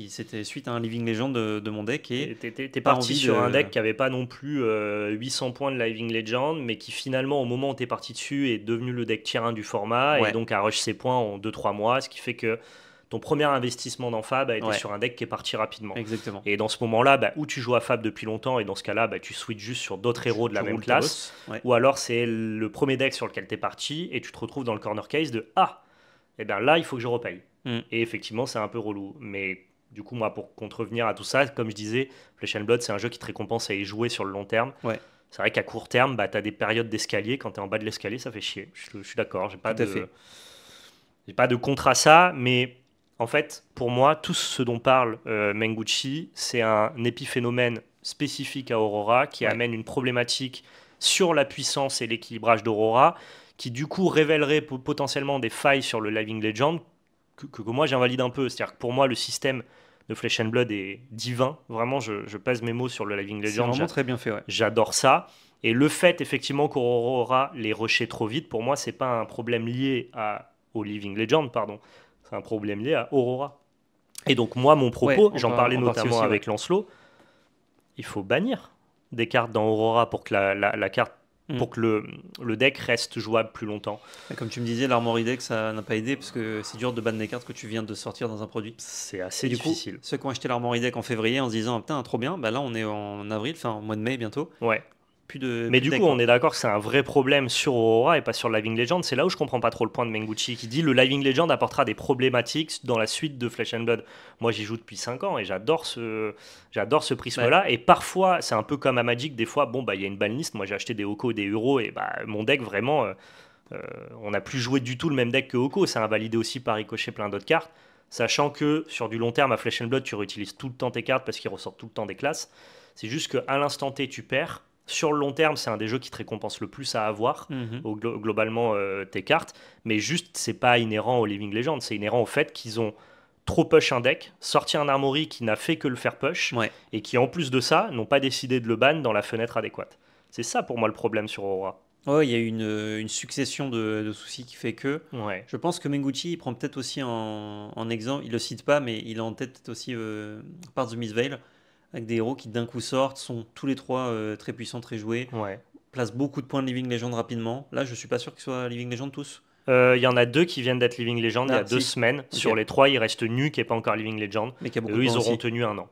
C'était suite à un Living Legend de mon deck et T'es pas parti envie sur un de... deck qui avait pas non plus 800 points de Living Legend, mais qui finalement, au moment où t'es parti dessus, est devenu le deck tier 1 du format et Ouais, donc a rush ses points en 2-3 mois, ce qui fait que ton premier investissement dans Fab a été ouais, sur un deck qui est parti rapidement. exactement. Et dans ce moment-là, bah, ou tu joues à Fab depuis longtemps et dans ce cas-là, bah, tu switches juste sur d'autres héros de Tu la même roules tes classe, boss. Ouais. ou alors c'est le premier deck sur lequel t'es parti et tu te retrouves dans le corner case de ah, et bien là, il faut que je repaye. Mm. Et effectivement, c'est un peu relou. Mais du coup, moi, pour contrevenir à tout ça, comme je disais, Flesh and Blood, c'est un jeu qui te récompense à y jouer sur le long terme. Ouais, C'est vrai qu'à court terme, bah, tu as des périodes d'escalier. Quand tu es en bas de l'escalier, ça fait chier. Je suis d'accord, tout à fait. j'ai pas de contre à ça. Mais en fait, pour moi, tout ce dont parle Menguchi, c'est un épiphénomène spécifique à Aurora qui Ouais. amène une problématique sur la puissance et l'équilibrage d'Aurora, qui du coup révélerait potentiellement des failles sur le Living Legend que moi j'invalide un peu. C'est-à-dire que pour moi, le système de Flesh and Blood est divin. Vraiment, je pèse mes mots sur le Living C'est Legend. vraiment très bien fait, ouais. J'adore ça. Et le fait, effectivement, qu'Aurora les rushait trop vite, pour moi, c'est pas un problème lié au Living Legend, pardon. C'est un problème lié à Aurora. Et donc, moi, mon Ouais, propos, j'en parlais en partie notamment aussi, ouais. avec Lancelot, il faut bannir des cartes dans Aurora pour que la carte, Mm. pour que le deck reste jouable plus longtemps. Et comme tu me disais, l'Armory Deck, ça n'a pas aidé parce que c'est dur de ban des cartes que tu viens de sortir dans un produit. C'est Et assez du coup, difficile. ceux qui ont acheté l'Armory Deck en février en se disant, ah, putain, trop bien, bah là on est en avril, enfin au mois de mai bientôt, Ouais. Mais plus de du coup, deck on quoi. est d'accord que c'est un vrai problème sur Aurora et pas sur Living Legend. C'est là où je comprends pas trop le point de Menguchi qui dit le Living Legend apportera des problématiques dans la suite de Flesh and Blood. Moi, j'y joue depuis 5 ans et j'adore ce Ouais. prisme-là. Et parfois, c'est un peu comme à Magic. Des fois, bon, bah, il y a une banlist. Moi, j'ai acheté des Oko et des Uro et bah, mon deck, vraiment, on n'a plus joué du tout le même deck que Oko. C'est invalidé aussi par ricochet plein d'autres cartes. Sachant que sur du long terme, à Flesh and Blood, tu réutilises tout le temps tes cartes parce qu'ils ressortent tout le temps des classes. C'est juste qu'à l'instant T, tu perds. Sur le long terme, c'est un des jeux qui te récompense le plus à avoir, Mhm. globalement, tes cartes. Mais juste, c'est pas inhérent au Living Legend. C'est inhérent au fait qu'ils ont trop push un deck, sorti un armory qui n'a fait que le faire push, Ouais. et qui, en plus de ça, n'ont pas décidé de le ban dans la fenêtre adéquate. C'est ça, pour moi, le problème sur Aura. Ouais, il y a eu une succession de soucis qui fait que Ouais. je pense que Menguchi il prend peut-être aussi en exemple, il le cite pas, mais il a en tête peut-être aussi Part of Miss Veil, avec des héros qui d'un coup sortent, sont tous les trois très puissants, très joués, Ouais. placent beaucoup de points de Living Legend rapidement. Là, je suis pas sûr qu'ils soient Living Legend tous. Il y en a deux qui viennent d'être Living Legend il y a Ah, deux si, semaines. ok. Sur les trois, il reste Nu qui n'est pas encore Living Legend. Mais qui a Et beaucoup de eux, points ils auront aussi. tenu un an.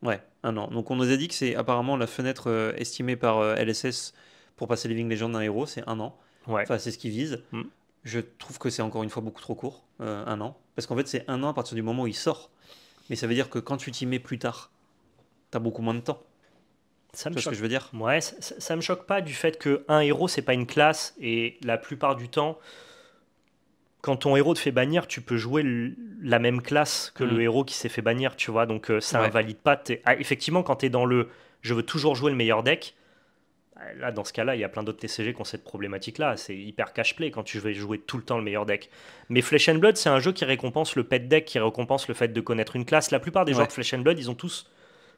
Ouais, un an. Donc on nous a dit que c'est apparemment la fenêtre estimée par LSS pour passer Living Legend d'un héros, c'est un an. Ouais. Enfin, c'est ce qu'ils visent. Mm. Je trouve que c'est encore une fois beaucoup trop court, un an. Parce qu'en fait, c'est un an à partir du moment où il sort. Mais ça veut dire que quand tu t'y mets plus tard, t'as beaucoup moins de temps. Ça Tu me vois ce que choque. je veux dire? Ouais, ça me choque pas du fait que un héros, c'est pas une classe. Et la plupart du temps, quand ton héros te fait bannir, tu peux jouer la même classe que le Mm. héros qui s'est fait bannir, tu vois. Donc ça Ouais. invalide pas. Ah, effectivement, quand tu es dans le je veux toujours jouer le meilleur deck, là, dans ce cas-là, il y a plein d'autres TCG qui ont cette problématique-là. C'est hyper cash-play quand tu veux jouer tout le temps le meilleur deck. Mais Flesh and Blood, c'est un jeu qui récompense le pet deck, qui récompense le fait de connaître une classe. La plupart des joueurs Ouais. de Flesh and Blood, ils ont tous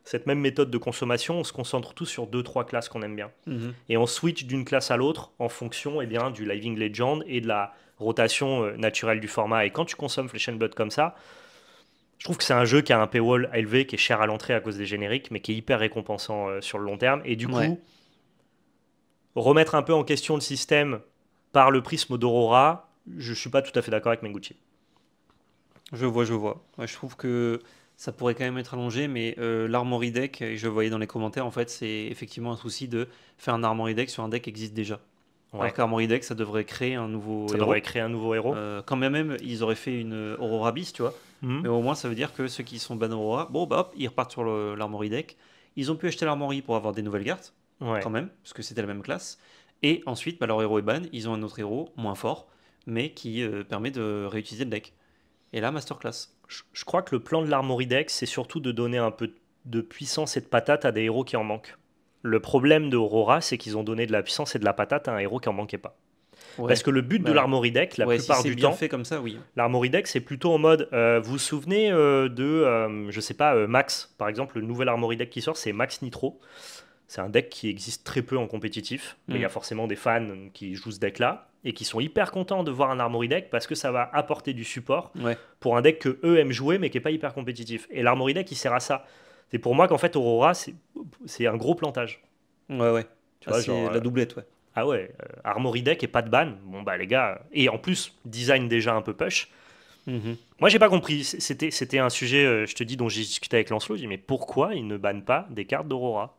cette même méthode de consommation. On se concentre tous sur deux trois classes qu'on aime bien. Mhm. Et on switch d'une classe à l'autre en fonction bien, du Living Legend et de la rotation naturelle du format. Et quand tu consommes Flesh and Blood comme ça, je trouve que c'est un jeu qui a un paywall élevé, qui est cher à l'entrée à cause des génériques, mais qui est hyper récompensant sur le long terme. Et du Ouais. coup, remettre un peu en question le système par le prisme d'Aurora, je suis pas tout à fait d'accord avec Menguchi. Je vois, je vois. Ouais, je trouve que ça pourrait quand même être allongé, mais l'Armory Deck, et je le voyais dans les commentaires, en fait, c'est effectivement un souci de faire un Armory Deck sur un deck qui existe déjà. Alors Ouais. qu'Armory Deck, ça devrait créer un nouveau Ça devrait héros. créer un nouveau héros. Quand même, ils auraient fait une Aurora Beast, tu vois. Mhm. Mais au moins, ça veut dire que ceux qui sont ban Aurora, bon, bah hop, ils repartent sur l'Armory Deck. Ils ont pu acheter l'Armory pour avoir des nouvelles cartes, Ouais. quand même, parce que c'était la même classe. Et ensuite, bah, leur héros est ban, ils ont un autre héros, moins fort, mais qui permet de réutiliser le deck. Et là, Masterclass. Je crois que le plan de l'Armory Deck, c'est surtout de donner un peu de puissance et de patate à des héros qui en manquent. le problème d'Aurora, c'est qu'ils ont donné de la puissance et de la patate à un héros qui en manquait pas. Ouais. Parce que le but de Bah, l'Armory Deck, la ouais, plupart si c'est du bien temps, fait comme ça, oui. l'Armory Deck, c'est plutôt en mode, vous vous souvenez je sais pas, Max, par exemple, le nouvel Armory Deck qui sort, c'est Max Nitro. C'est un deck qui existe très peu en compétitif, mais il y a forcément des fans qui jouent ce deck-là et qui sont hyper contents de voir un Armory Deck parce que ça va apporter du support Ouais. pour un deck que eux aiment jouer mais qui est pas hyper compétitif. Et l'Armory Deck, il sert à ça. C'est pour moi qu'en fait Aurora, c'est un gros plantage. Ouais. Tu vois, C'est genre, la doublette, ouais. ah ouais, Armory Deck et pas de ban. Bon bah les gars, et en plus design déjà un peu push. Mhm. Moi j'ai pas compris. C'était un sujet, je te dis, dont j'ai discuté avec Lancelot. Je dis mais pourquoi ils ne bannent pas des cartes d'Aurora?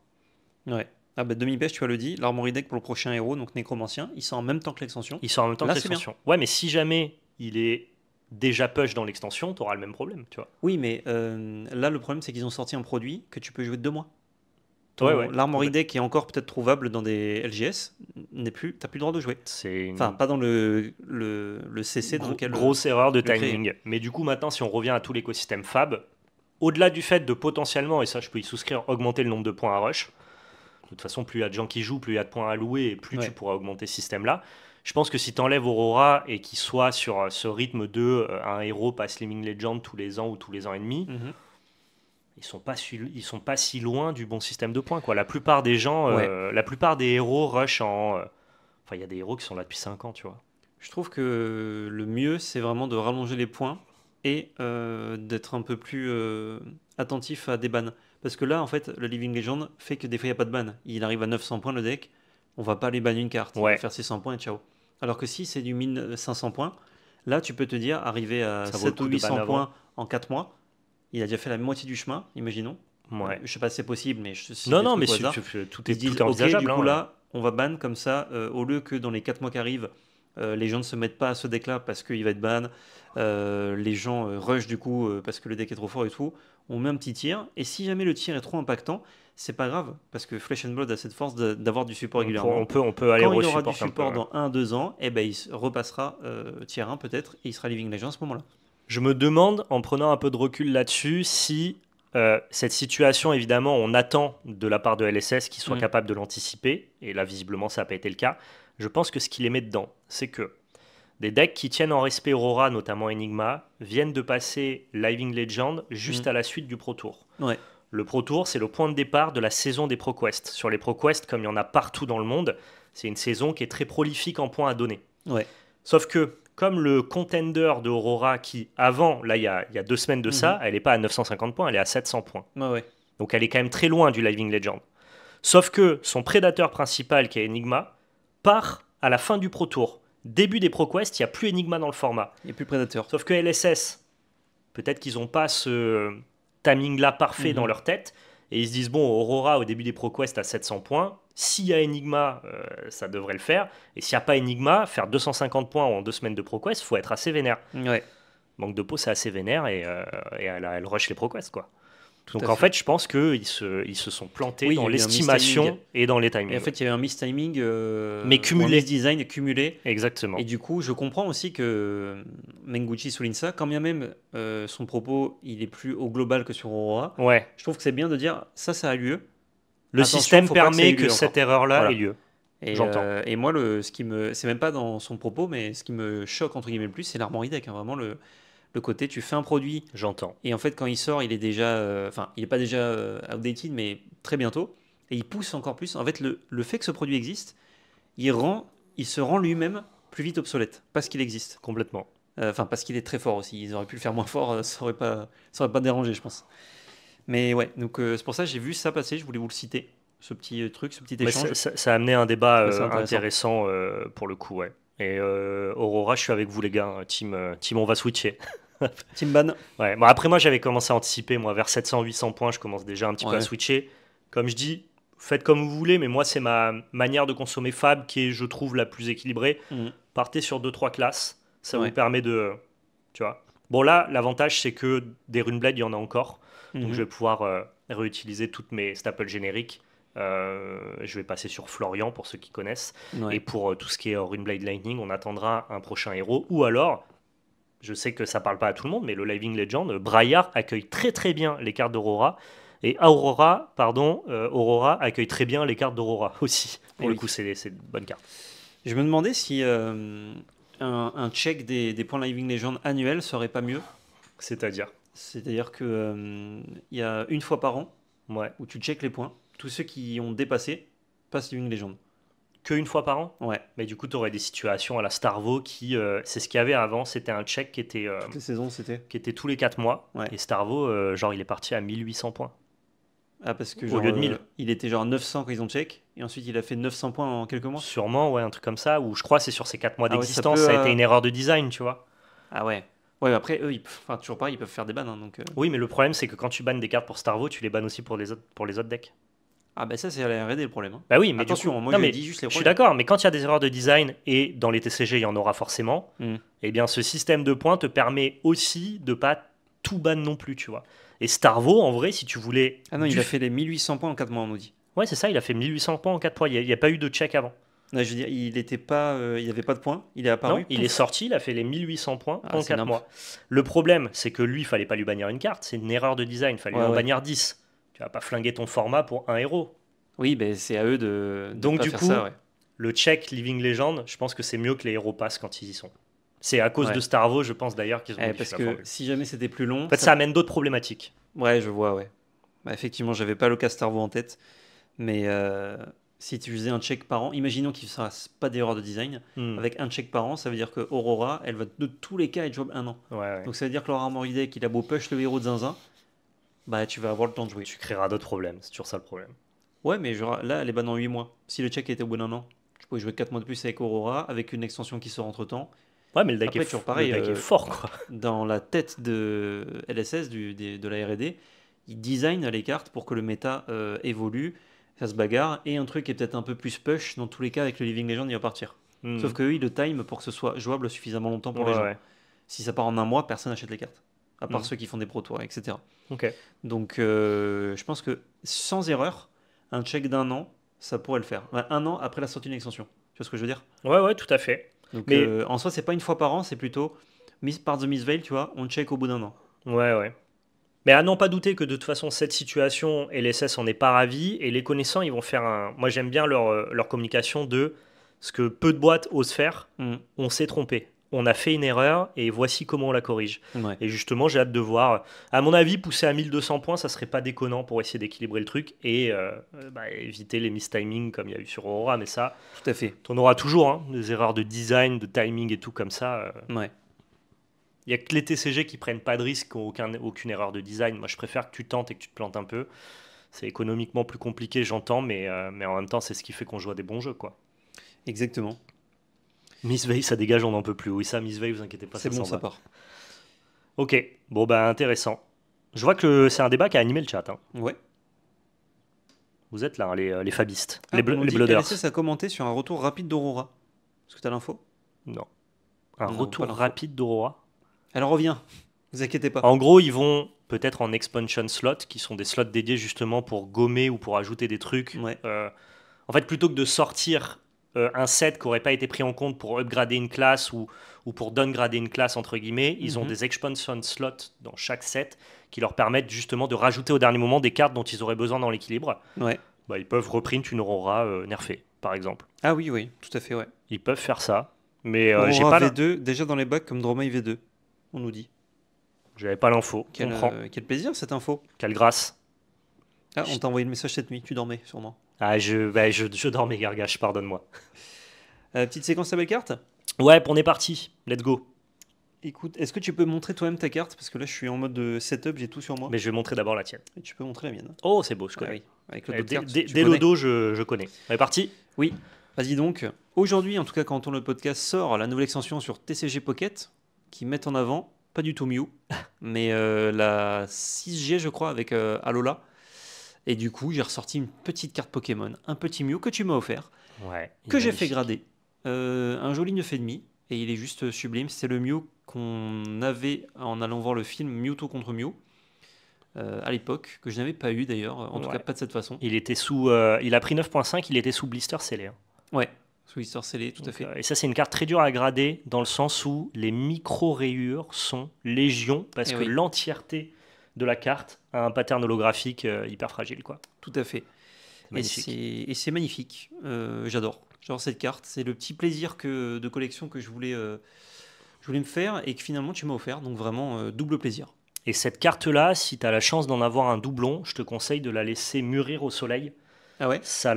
Ouais. Ah bah demi-pêche, tu as le dit, l'Armory Deck pour le prochain héros, donc Nécromancien, il sort en même temps que l'extension. Il sort en même temps Là, que c'est bien. l'extension. Ouais, mais si jamais il est déjà push dans l'extension, t'auras le même problème, tu vois. Oui, mais là, le problème, c'est qu'ils ont sorti un produit que tu peux jouer 2 mois. Ouais. L'Armory Deck est encore peut-être trouvable dans des LGS, t'as plus le droit de jouer. C'est une Enfin, pas dans le CC dans lequel. grosse erreur de le créer. timing. Mais du coup, maintenant, si on revient à tout l'écosystème Fab, au-delà du fait de potentiellement, et ça je peux y souscrire, augmenter le nombre de points à rush, de toute façon, plus il y a de gens qui jouent, plus il y a de points à louer, et plus tu pourras augmenter ce système-là. Je pense que si tu enlèves Aurora et qu'il soit sur ce rythme de un héros passe Living Legend tous les ans ou tous les ans et demi, Mhm. ils sont pas si loin du bon système de points, quoi. La plupart des gens, Ouais. la plupart des héros rush en. Enfin, il y a des héros qui sont là depuis 5 ans, tu vois. Je trouve que le mieux, c'est vraiment de rallonger les points et d'être un peu plus attentif à des bans. Parce que là, en fait, le Living Legend fait que des fois, il n'y a pas de ban. Il arrive à 900 points le deck, on va pas aller ban une carte. Il Ouais. va faire 600 points et ciao. Alors que si c'est du 1500 points, là, tu peux te dire, arriver à Ça vaut le 7 ou coup de ban 800 avant. points en 4 mois, il a déjà fait la moitié du chemin, imaginons. Ouais. Je sais pas si c'est possible, mais je cite Non, des non, trucs mais au hasard. tout Ils est, se disent, tout est ok, envisageable. du coup hein. là, on va ban comme ça, au lieu que dans les 4 mois qui arrivent, les gens ne se mettent pas à ce deck-là parce qu'il va être ban, les gens rush du coup parce que le deck est trop fort et tout, on met un petit tir, et si jamais le tir est trop impactant, c'est pas grave, parce que Flesh and Blood a cette force d'avoir du support régulièrement. On peut aller Quand il aura du re-support un peu, support ouais. dans 1-2 ans, eh ben, il repassera tier 1 peut-être, et il sera Living Legend à ce moment-là. Je me demande, en prenant un peu de recul là-dessus, si cette situation, évidemment, on attend de la part de LSS qu'ils soient capables de l'anticiper, et là, visiblement, ça n'a pas été le cas. Je pense que ce qui les met dedans, c'est que des decks qui tiennent en respect Aurora, notamment Enigma, viennent de passer Living Legend juste à la suite du Pro Tour. Ouais. Le Pro Tour, c'est le point de départ de la saison des ProQuest. Sur les ProQuest, comme il y en a partout dans le monde, c'est une saison qui est très prolifique en points à donner. Ouais. Sauf que, comme le contender de Aurora, qui avant, là il y a 2 semaines de ça, elle n'est pas à 950 points, elle est à 700 points. Ouais. Donc elle est quand même très loin du Living Legend. Sauf que son prédateur principal, qui est Enigma, part à la fin du Pro Tour. Début des ProQuest, il n'y a plus Enigma dans le format. Il n'y a plus Predator. Sauf que LSS, peut-être qu'ils n'ont pas ce timing-là parfait dans leur tête, et ils se disent, bon, Aurora, au début des ProQuest, à 700 points, s'il y a Enigma, ça devrait le faire, et s'il n'y a pas Enigma, faire 250 points en 2 semaines de ProQuest, il faut être assez vénère. Ouais. Manque de peau, c'est assez vénère, et elle rush les ProQuest, quoi. Tout Donc à en fait, je pense qu'ils se sont plantés Oui, il y dans a eu un l'estimation mistiming. et dans les timings. Et en fait, il y avait un mistiming, Mais cumulé. un misdesign cumulé. Exactement. Et du coup, je comprends aussi que Menguchi souligne ça, quand bien même son propos, il est plus au global que sur Aurora. Ouais. Je trouve que c'est bien de dire ça a eu lieu. Le Attention, système faut pas que ça ait permet lieu que encore. cette erreur-là Voilà. ait lieu. Et, J'entends. et moi, c'est même pas dans son propos, mais ce qui me choque entre guillemets le plus, c'est l'Armory Deck. Hein, vraiment le côté, tu fais un produit. J'entends. Et en fait, quand il sort, il est déjà. Enfin, il n'est pas déjà outdated, mais très bientôt. Et il pousse encore plus. En fait, le fait que ce produit existe, il se rend lui-même plus vite obsolète. Parce qu'il existe. Complètement. Enfin, parce qu'il est très fort aussi. Ils auraient pu le faire moins fort, ça aurait pas dérangé, je pense. Mais ouais, donc c'est pour ça que j'ai vu ça passer. Je voulais vous le citer. Ce petit truc, ce petit Mais échange. ça a amené un débat C'est intéressant pour le coup, ouais. Et Aurora, je suis avec vous les gars. Team, on va switcher. Team Ban. Ouais. Bon, après, moi, j'avais commencé à anticiper. Moi, vers 700-800 points, je commence déjà un petit peu à switcher. Comme je dis, faites comme vous voulez, mais moi, c'est ma manière de consommer Fab qui est, je trouve, la plus équilibrée. Partez sur 2-3 classes. Ça vous permet de... Tu vois. Bon, là, l'avantage, c'est que des Runeblade, il y en a encore. Donc, je vais pouvoir réutiliser toutes mes staples génériques. Je vais passer sur Florian, pour ceux qui connaissent. Et pour tout ce qui est Runeblade Lightning, on attendra un prochain héros. Ou alors... Je sais que ça parle pas à tout le monde, mais le Living Legend, Braillard accueille très très bien les cartes d'Aurora. Et Aurora accueille très bien les cartes d'Aurora aussi. Pour Et le oui. coup, c'est de bonnes cartes. Je me demandais si un check des points Living Legend annuels serait pas mieux. C'est-à-dire, C'est-à-dire que il y a une fois par an ouais, où tu check les points. Tous ceux qui ont dépassé passent Living Legend. qu'une fois par an. Ouais, Mais du coup, tu aurais des situations à la Starvo qui, c'est ce qu'il y avait avant, c'était un check toutes les saisons c'était. qui était tous les 4 mois. Ouais. Et Starvo, genre, il est parti à 1800 points. Ah, parce que Au genre, lieu de 1000. il était genre 900 quand ils ont check, et ensuite il a fait 900 points en quelques mois. Sûrement, ouais, un truc comme ça. Ou je crois que c'est sur ces 4 mois Ah ouais, ça d'existence, peut, ça a été une erreur de design, tu vois. Ah ouais. Ouais, mais après, eux, enfin, toujours pareil, ils peuvent faire des bans. Hein, donc, Oui, mais le problème, c'est que quand tu bannes des cartes pour Starvo, tu les bannes aussi pour les autres decks. Ah, bah ça, c'est à la R&D le problème. Hein. Bah oui, mais Attention, du coup, moi non, je mais dis juste les je suis problèmes. d'accord, mais quand il y a des erreurs de design, et dans les TCG, il y en aura forcément, Hmm. eh bien ce système de points te permet aussi de pas tout ban non plus, tu vois. Et Starvo, en vrai, si tu voulais... Ah non, il a fait les 1800 points en 4 mois, on nous dit. Ouais, c'est ça, il a fait 1800 points en 4 points, il n'y a pas eu de check avant. Non, je veux dire, il était pas, il avait pas de points, il est apparu. Non, il est sorti, il a fait les 1800 points Ah, en c'est 4 nimp. mois. Le problème, c'est que lui, il fallait pas lui bannir une carte, c'est une erreur de design, il fallait Ouais, lui en ouais. bannir 10. Tu vas pas flinguer ton format pour un héros. Oui, ben c'est à eux de Donc pas du faire coup, ça, ouais. le check Living Legend, je pense que c'est mieux que les héros passent quand ils y sont. C'est à cause Ouais. de Starvo, je pense d'ailleurs qu'ils ont Eh, modifié parce la que formule. si jamais c'était plus long, En fait, ça amène d'autres problématiques. Ouais, je vois, ouais. Bah, effectivement, j'avais pas le cas Starvo en tête, mais si tu faisais un check par an, imaginons qu'il ne fasse pas d'erreur de design, Hmm. avec un check par an, ça veut dire que Aurora, elle va de tous les cas être jouable un an. Ouais, ouais. Donc ça veut dire que leur Armory Deck, il a beau push le héros de Zinzin, bah tu vas avoir le temps de jouer. Tu créeras d'autres problèmes, c'est toujours ça le problème. Ouais, mais genre, là, elle est bonne en 8 mois. Si le check était au bout d'un an, tu pouvais jouer 4 mois de plus avec Aurora, avec une extension qui sort entre temps. Ouais, mais le deck, Après, toujours pareil, le deck est fort, quoi. Dans la tête de LSS, de la R&D, ils designent les cartes pour que le méta évolue, ça se bagarre, et un truc qui est peut-être un peu plus push, dans tous les cas, avec le Living Legend, il va partir. Hmm. Sauf que eux, ils le time pour que ce soit jouable suffisamment longtemps pour les Ouais, gens. ouais. Si ça part en un mois, personne n'achète les cartes. À part Mm. ceux qui font des pro tours, etc. Ok. Donc je pense que sans erreur, un check d'un an, ça pourrait le faire. Ouais, un an après la sortie d'une extension. Tu vois ce que je veux dire? Ouais, ouais, tout à fait. Donc Mais- en soi, c'est pas une fois par an, c'est plutôt par The Miss Veil, tu vois, on check au bout d'un an. Ouais, ouais. Mais à n'en pas douter que de toute façon, cette situation, LSS en est pas ravi, et les connaissants, ils vont faire un... Moi, j'aime bien leur communication de ce que peu de boîtes osent faire. Mm. On s'est trompé. On a fait une erreur, et voici comment on la corrige. Ouais. Et justement, j'ai hâte de voir. À mon avis, pousser à 1200 points, ça serait pas déconnant pour essayer d'équilibrer le truc et éviter les mistimings comme il y a eu sur Aurora. Mais ça, Tout à fait. t'en auras toujours, hein, des erreurs de design, de timing et tout comme ça. Ouais. Il y a que les TCG qui prennent pas de risque, qui ont aucune erreur de design. Moi, je préfère que tu tentes et que tu te plantes un peu. C'est économiquement plus compliqué, j'entends, mais en même temps, c'est ce qui fait qu'on joue à des bons jeux, quoi. Exactement. Miss Veil, ça dégage, on n'en peut plus. Oui, ça, Miss Veil, vous inquiétez pas, C'est bon, s'en ça va. part. Ok, bon, bah, intéressant. Je vois que c'est un débat qui a animé le chat, hein. Ouais. Vous êtes là, hein, les fabistes, Ah, les on nous dit blooders. LSS a commenté sur un retour rapide d'Aurora. Est-ce que tu as l'info? Non. Un Non, retour pas l'info. rapide d'Aurora. Elle revient. Vous inquiétez pas. En gros, ils vont peut-être en expansion slot, qui sont des slots dédiés justement pour gommer ou pour ajouter des trucs. Ouais. En fait, plutôt que de sortir un set qui n'aurait pas été pris en compte pour upgrader une classe ou pour downgrader une classe, entre guillemets, ils ont Mhm. des expansion slots dans chaque set qui leur permettent justement de rajouter au dernier moment des cartes dont ils auraient besoin dans l'équilibre. Ouais. Bah, ils peuvent reprint une Aurora nerfée, par exemple. Ah oui, oui, tout à fait, ouais. Ils peuvent faire ça. Mais j'ai Aurora pas V2, déjà dans les bacs comme Dromai V2, on nous dit. j'avais pas l'info. Quel, Comprends. quel plaisir cette info. Quelle grâce. Ah, on t'a envoyé le message cette nuit, tu dormais sûrement. Ah, je dormais, Gargache, pardonne-moi. Petite séquence à belle carte. Ouais, on est parti. Let's go. Écoute, est-ce que tu peux montrer toi-même ta carte? Parce que là, je suis en mode de setup, j'ai tout sur moi. Mais je vais montrer d'abord la tienne. Et tu peux montrer la mienne. Oh, c'est beau, je Ah connais. oui, avec le Eh, dos de carte, tu dès le connais. dos, je connais. On est parti. Oui, vas-y donc. Aujourd'hui, en tout cas, quand on le podcast sort, la nouvelle extension sur TCG Pocket, qui met en avant, pas du tout Mew, mais la 6G, je crois, avec Alola. Et du coup, j'ai ressorti une petite carte Pokémon, un petit Mew que tu m'as offert, Ouais. que j'ai fait grader. Un joli 9,5, et il est juste sublime. C'est le Mew qu'on avait en allant voir le film Mewtwo contre Mew, à l'époque, que je n'avais pas eu d'ailleurs, en tout Ouais. cas pas de cette façon. Il était sous. Il a pris 9.5, il était sous blister scellé, hein. Ouais, sous l'histoire scellée, tout à Donc, fait. et ça, c'est une carte très dure à grader dans le sens où les micro-rayures sont légion parce Eh que oui. l'entièreté de la carte à un pattern holographique hyper fragile, quoi. Tout à fait. Magnifique. Et c'est magnifique. J'adore. J'adore cette carte. C'est le petit plaisir de collection que je voulais me faire et que finalement tu m'as offert. Donc vraiment, double plaisir. Et cette carte-là, si tu as la chance d'en avoir un doublon, je te conseille de la laisser mûrir au soleil. Ah ouais? Ça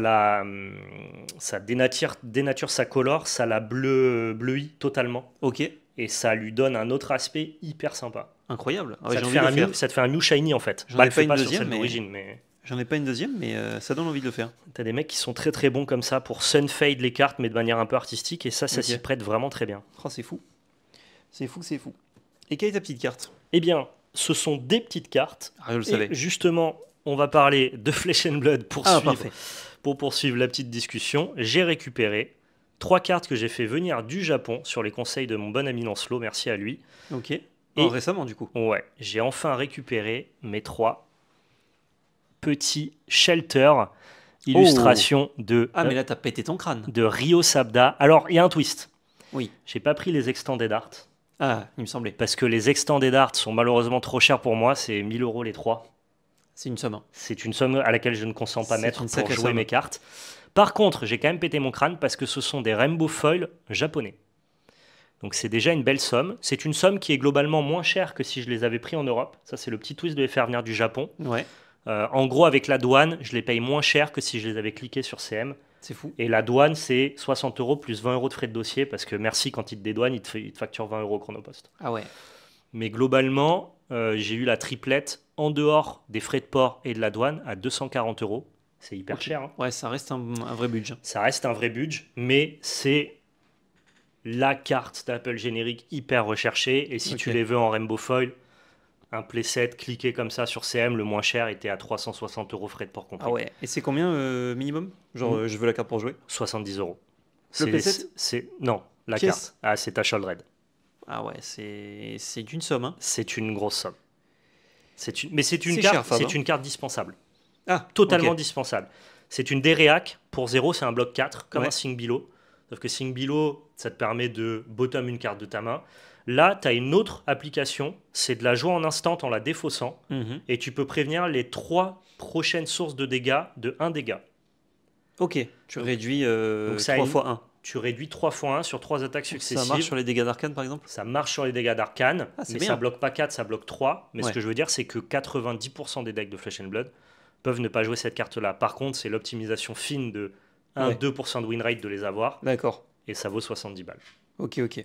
dénature sa color, ça la bleuit totalement. Ok. Et ça lui donne un autre aspect hyper sympa. Incroyable. Ah ouais, Ça j'ai te envie fait de un le faire. new, ça te fait un new shiny en fait. J'en Bah, ai le pas fais une pas sur deuxième, celle mais- d'origine, mais J'en ai pas une deuxième, mais ça donne envie de le faire. t'as des mecs qui sont très très bons comme ça pour sunfade les cartes, mais de manière un peu artistique, et ça Ok. s'y prête vraiment très bien. Oh, c'est fou. C'est fou, c'est fou. Et quelle est ta petite carte? Eh bien, ce sont des petites cartes. Ah, je le Et savais. justement, on va parler de Flesh and Blood Ah, parfait. pour poursuivre la petite discussion. J'ai récupéré 3 cartes que j'ai fait venir du Japon sur les conseils de mon bon ami Lancelot, merci à lui. Ok. Et- Récemment, du coup. Ouais, j'ai enfin récupéré mes 3 petits shelters, illustration Ah, mais là, t'as pété ton crâne. de Ryo Sabda. Alors, il y a un twist. Oui. J'ai pas pris les extended art Ah, il me semblait. parce que les extended art sont malheureusement trop chers pour moi. C'est 1000 € les 3. C'est une somme. Hein. C'est une somme à laquelle je ne consens pas C'est mettre une pour sacrée jouer somme. mes cartes. Par contre, j'ai quand même pété mon crâne parce que ce sont des rainbow foil japonais. Donc c'est déjà une belle somme. C'est une somme qui est globalement moins chère que si je les avais pris en Europe. Ça, c'est le petit twist de les faire venir du Japon. Ouais, En gros, avec la douane, je les paye moins cher que si je les avais cliqués sur CM. c'est fou. Et la douane, c'est 60 € plus 20 € de frais de dossier parce que merci, quand ils te dédouanent, ils te facturent 20 € au chronopost. Ah ouais. Mais globalement, j'ai eu la triplette en dehors des frais de port et de la douane à 240 €. C'est hyper Ok. cher, hein. Ouais, ça reste un vrai budget. Ça reste un vrai budget, mais c'est la carte d'Apple générique hyper recherchée. Et si tu Ok. les veux en rainbow foil, un playset cliqué comme ça sur CM, le moins cher était à 360 € frais de port compris. Ah ouais. Et c'est combien minimum? Genre, je veux la carte pour jouer. 70 €. Le playset? Non, la Pièce. carte. Ah, c'est ta Red. Ah ouais, c'est une somme. Hein. C'est une grosse somme. Mais c'est une C'est carte, cher, Fab, c'est hein. une carte dispensable. Ah, Totalement ok. dispensable. C'est une Déréac pour 0, c'est un bloc 4, comme Ouais. un Sing Below. Sauf que Sing Below, ça te permet de bottom une carte de ta main. Là, tu as une autre application, c'est de la jouer en instant en la défaussant. Mhm. Et tu peux prévenir les 3 prochaines sources de dégâts de 1 dégât. Ok, tu réduis donc ça a 3 une- fois 1. Tu réduis 3 x 1 sur 3 attaques successives. Ça marche sur les dégâts d'arcane par exemple? Ça marche sur les dégâts d'arcane, Ah, c'est mais bien. ça bloque pas 4, ça bloque 3. Mais ce Ouais. que je veux dire, c'est que 90% des decks de Flesh and Blood peuvent ne pas jouer cette carte-là. Par contre, c'est l'optimisation fine de 1-2% de win rate de les avoir, D'accord. et ça vaut 70 balles. Ok, ok.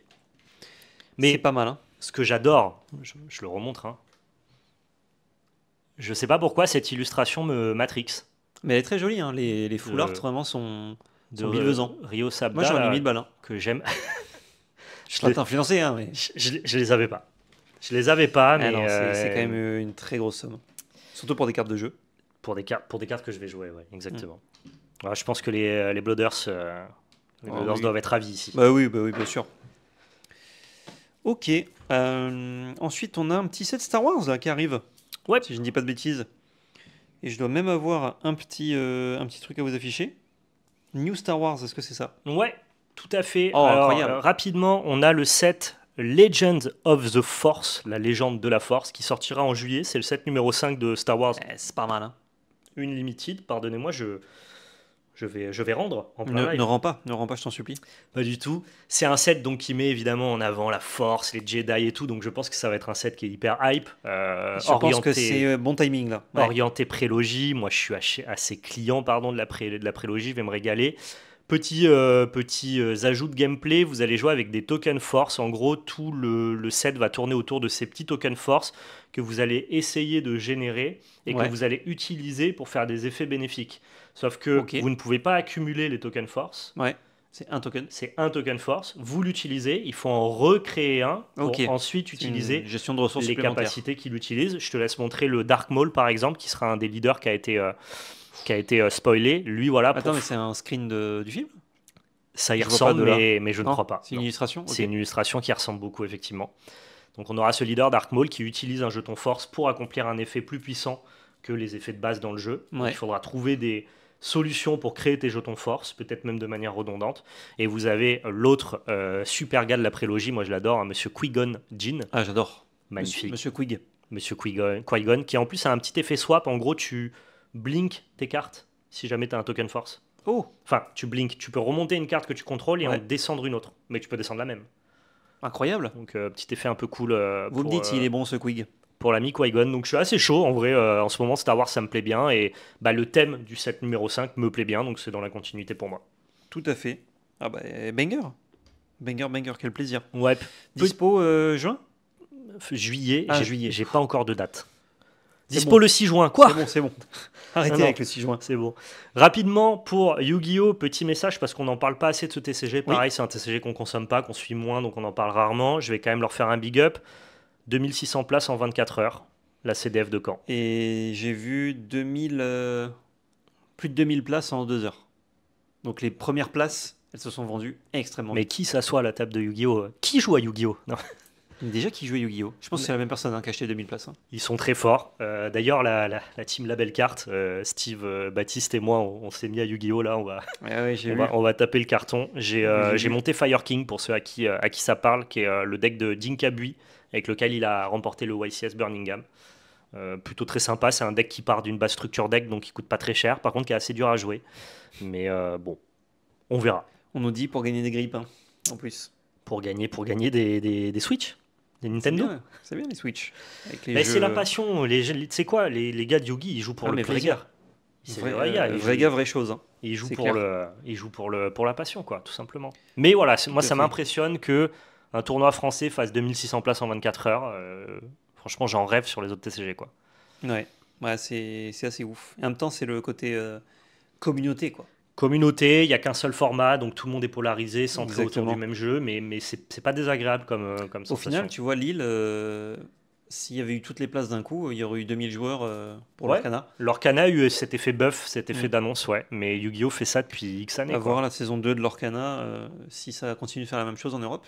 Mais C'est pas mal, hein. ce que j'adore, je le remontre, hein. Je sais pas pourquoi cette illustration me matrix. Mais elle est très jolie, hein. Les full art vraiment sont bienfaisants. Rio Sabda, Moi j'aurais mis là, 1000 balles. Hein. que j'aime. Je je, peux les, pas t'influencer, hein, mais. je les avais pas. Je les avais pas, Ah mais non, c'est quand même une très grosse somme. Surtout pour des cartes de jeu. pour des cartes que je vais jouer, ouais, exactement. Mm. Ouais, je pense que les Blooders, Oui. doivent être ravis ici. Bah oui, bien sûr. Ok. Ensuite, on a un petit set Star Wars là qui arrive. Ouais. Si je ne dis pas de bêtises. Et je dois même avoir un petit truc à vous afficher. New Star Wars, est-ce que c'est ça? Ouais, tout à fait. Oh, Alors, incroyable. rapidement, on a le set Legend of the Force, la légende de la Force, qui sortira en juillet. C'est le set numéro 5 de Star Wars C'est pas mal, hein. Unlimited. Pardonnez-moi, je vais rendre en plein live. Ne rends pas, je t'en supplie. Pas du tout. C'est un set donc qui met évidemment en avant la Force, les Jedi et tout. Donc je pense que ça va être un set qui est hyper hype. Je pense que c'est bon timing là. Ouais. Orienté prélogie. Moi, je suis assez client de la prélogie. Je vais me régaler. Petits ajouts de gameplay. Vous allez jouer avec des tokens Force. En gros, tout le set va tourner autour de ces petits tokens Force que vous allez essayer de générer et Ouais. que vous allez utiliser pour faire des effets bénéfiques. Sauf que Ok. vous ne pouvez pas accumuler les tokens Force. Ouais, c'est un token. C'est un token Force. Vous l'utilisez. Il faut en recréer un pour Ok. ensuite C'est utiliser une gestion de ressources les supplémentaires. capacités qu'il utilise. Je te laisse montrer le Dark Maul par exemple, qui sera un des leaders qui a été spoilé. Lui, voilà. Attends, mais c'est un screen du film? Ça y je vois pas ressemble, de là. mais je ne Non, crois pas. C'est une Non. illustration? Ok. C'est une illustration qui ressemble beaucoup, effectivement. Donc on aura ce leader Dark Maul qui utilise un jeton Force pour accomplir un effet plus puissant que les effets de base dans le jeu. Donc, Ouais. il faudra trouver des solutions pour créer tes jetons Force, peut-être même de manière redondante. Et vous avez l'autre super gars de la prélogie, moi je l'adore, Monsieur Qui-Gon Jinn. Ah, j'adore. Magnifique. Monsieur Quig. Monsieur Qui-Gon, qui en plus a un petit effet swap. En gros, tu blink tes cartes si jamais tu as un token force. Oh, Enfin, tu blink, tu peux remonter une carte que tu contrôles et en ouais, descendre une autre. Mais tu peux descendre la même. incroyable. Donc, petit effet un peu cool Vous me dites s'il est bon ce Quig. pour l'ami Qui-Gon. Donc, je suis assez chaud. En vrai, en ce moment, Star Wars, ça me plaît bien. Et bah, le thème du set numéro 5 me plaît bien. Donc, c'est dans la continuité pour moi. Tout à fait. Ah bah, banger. Banger, banger, quel plaisir. Ouais, Dispo juin. juillet, Ah, juillet. j'ai pas encore de date. C'est Dispo bon. le 6 juin. Quoi? C'est bon. Arrêtez Non, avec le 6 juin. C'est bon. Rapidement, pour Yu-Gi-Oh! Petit message, parce qu'on n'en parle pas assez de ce TCG. Pareil, c'est un TCG qu'on consomme pas, qu'on suit moins, donc on en parle rarement. Je vais quand même leur faire un big up. 2600 places en 24 heures. La CDF de Caen. Et j'ai vu plus de 2000 places en 2 heures. Donc les premières places, elles se sont vendues extrêmement Mais vite. qui s'assoit à la table de Yu-Gi-Oh! Qui joue à Yu-Gi-Oh! Non. Déjà qui jouait Yu-Gi-Oh! Je pense que c'est la même personne qui a acheté 2000 places. Ils sont très forts. D'ailleurs, la team Label Carte, Steve, Baptiste et moi, on s'est mis à Yu-Gi-Oh! Là, Ouais, j'ai vu. on va taper le carton. J'ai J'ai vu. monté Fire King pour ceux à qui ça parle, qui est le deck de Dinka Bui, avec lequel il a remporté le YCS Birmingham. Plutôt très sympa, c'est un deck qui part d'une base structure deck, donc qui coûte pas très cher, par contre qui est assez dur à jouer. Mais bon, on verra. On nous dit pour gagner des grippes, hein, en plus. Pour gagner des Switch, des Nintendo. C'est bien les Switch. Avec les Mais jeux... c'est la passion. Tu sais quoi, les gars de Yugi, ils jouent pour Ah, le mais vrai plaisir. gars. C'est Vrai, des vrais gars. vrai gars, vraie chose. Hein. Ils jouent C'est pour clair. pour la passion, quoi, tout simplement. Mais voilà, moi à ça fait. m'impressionne que un tournoi français fasse 2600 places en 24 heures. Franchement, j'en rêve sur les autres TCG, quoi. Ouais, c'est assez ouf. Et en même temps, c'est le côté communauté, quoi. Communauté, il n'y a qu'un seul format, donc tout le monde est polarisé, centré autour Exactement. du même jeu, mais c'est pas désagréable comme Au sensation. final, tu vois, Lille, s'il y avait eu toutes les places d'un coup, il y aurait eu 2000 joueurs pour Ouais. l'Arcana. L'Orcana a eu cet effet buff, cet effet d'annonce, ouais, mais Yu-Gi-Oh! Fait ça depuis X années. À Quoi. voir la saison 2 de l'Orcana, si ça continue de faire la même chose en Europe.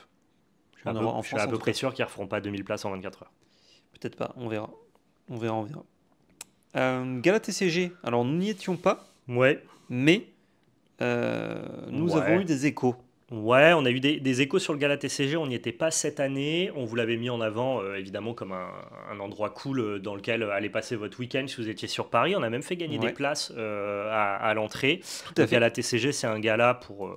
Je suis à peu près sûr qu'ils ne referont pas 2000 places en 24 heures. Peut-être pas, on verra. On verra. Gala TCG, alors nous n'y étions pas, Ouais. mais nous Ouais. avons eu des échos. Ouais, on a eu des échos sur le Gala TCG, on n'y était pas cette année. On vous l'avait mis en avant, évidemment, comme un endroit cool dans lequel aller passer votre week-end si vous étiez sur Paris. On a même fait gagner des Ouais. places à l'entrée. Tout à Le fait. Gala TCG, c'est un gala, pour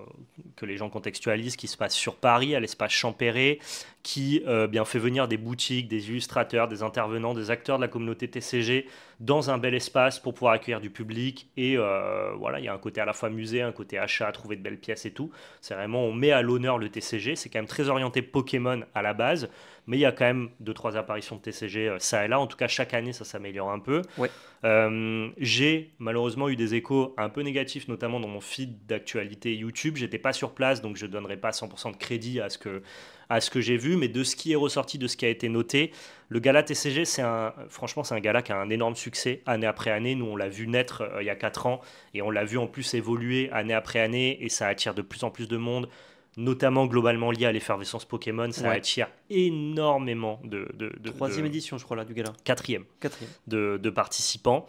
que les gens contextualisent, qui se passe sur Paris, à l'espace Champéret, qui bien fait venir des boutiques, des illustrateurs, des intervenants, des acteurs de la communauté TCG dans un bel espace pour pouvoir accueillir du public. Et voilà, il y a un côté à la fois musée, un côté achat, trouver de belles pièces et tout. C'est vraiment, on met à l'honneur le TCG. C'est quand même très orienté Pokémon à la base, mais il y a quand même 2-3 apparitions de TCG ça et là. En tout cas, chaque année, ça s'améliore un peu. Ouais. J'ai malheureusement eu des échos un peu négatifs, notamment dans mon feed d'actualité YouTube. J'étais pas sur place, donc je donnerai pas 100% de crédit à ce que j'ai vu, mais de ce qui est ressorti, de ce qui a été noté, le gala TCG, franchement, c'est un gala qui a un énorme succès année après année. Nous, on l'a vu naître il y a 4 ans et on l'a vu en plus évoluer année après année et ça attire de plus en plus de monde, notamment globalement lié à l'effervescence Pokémon. Ça Ouais. attire énormément de Troisième édition, je crois, là, du gala. quatrième Quatrième. de participants.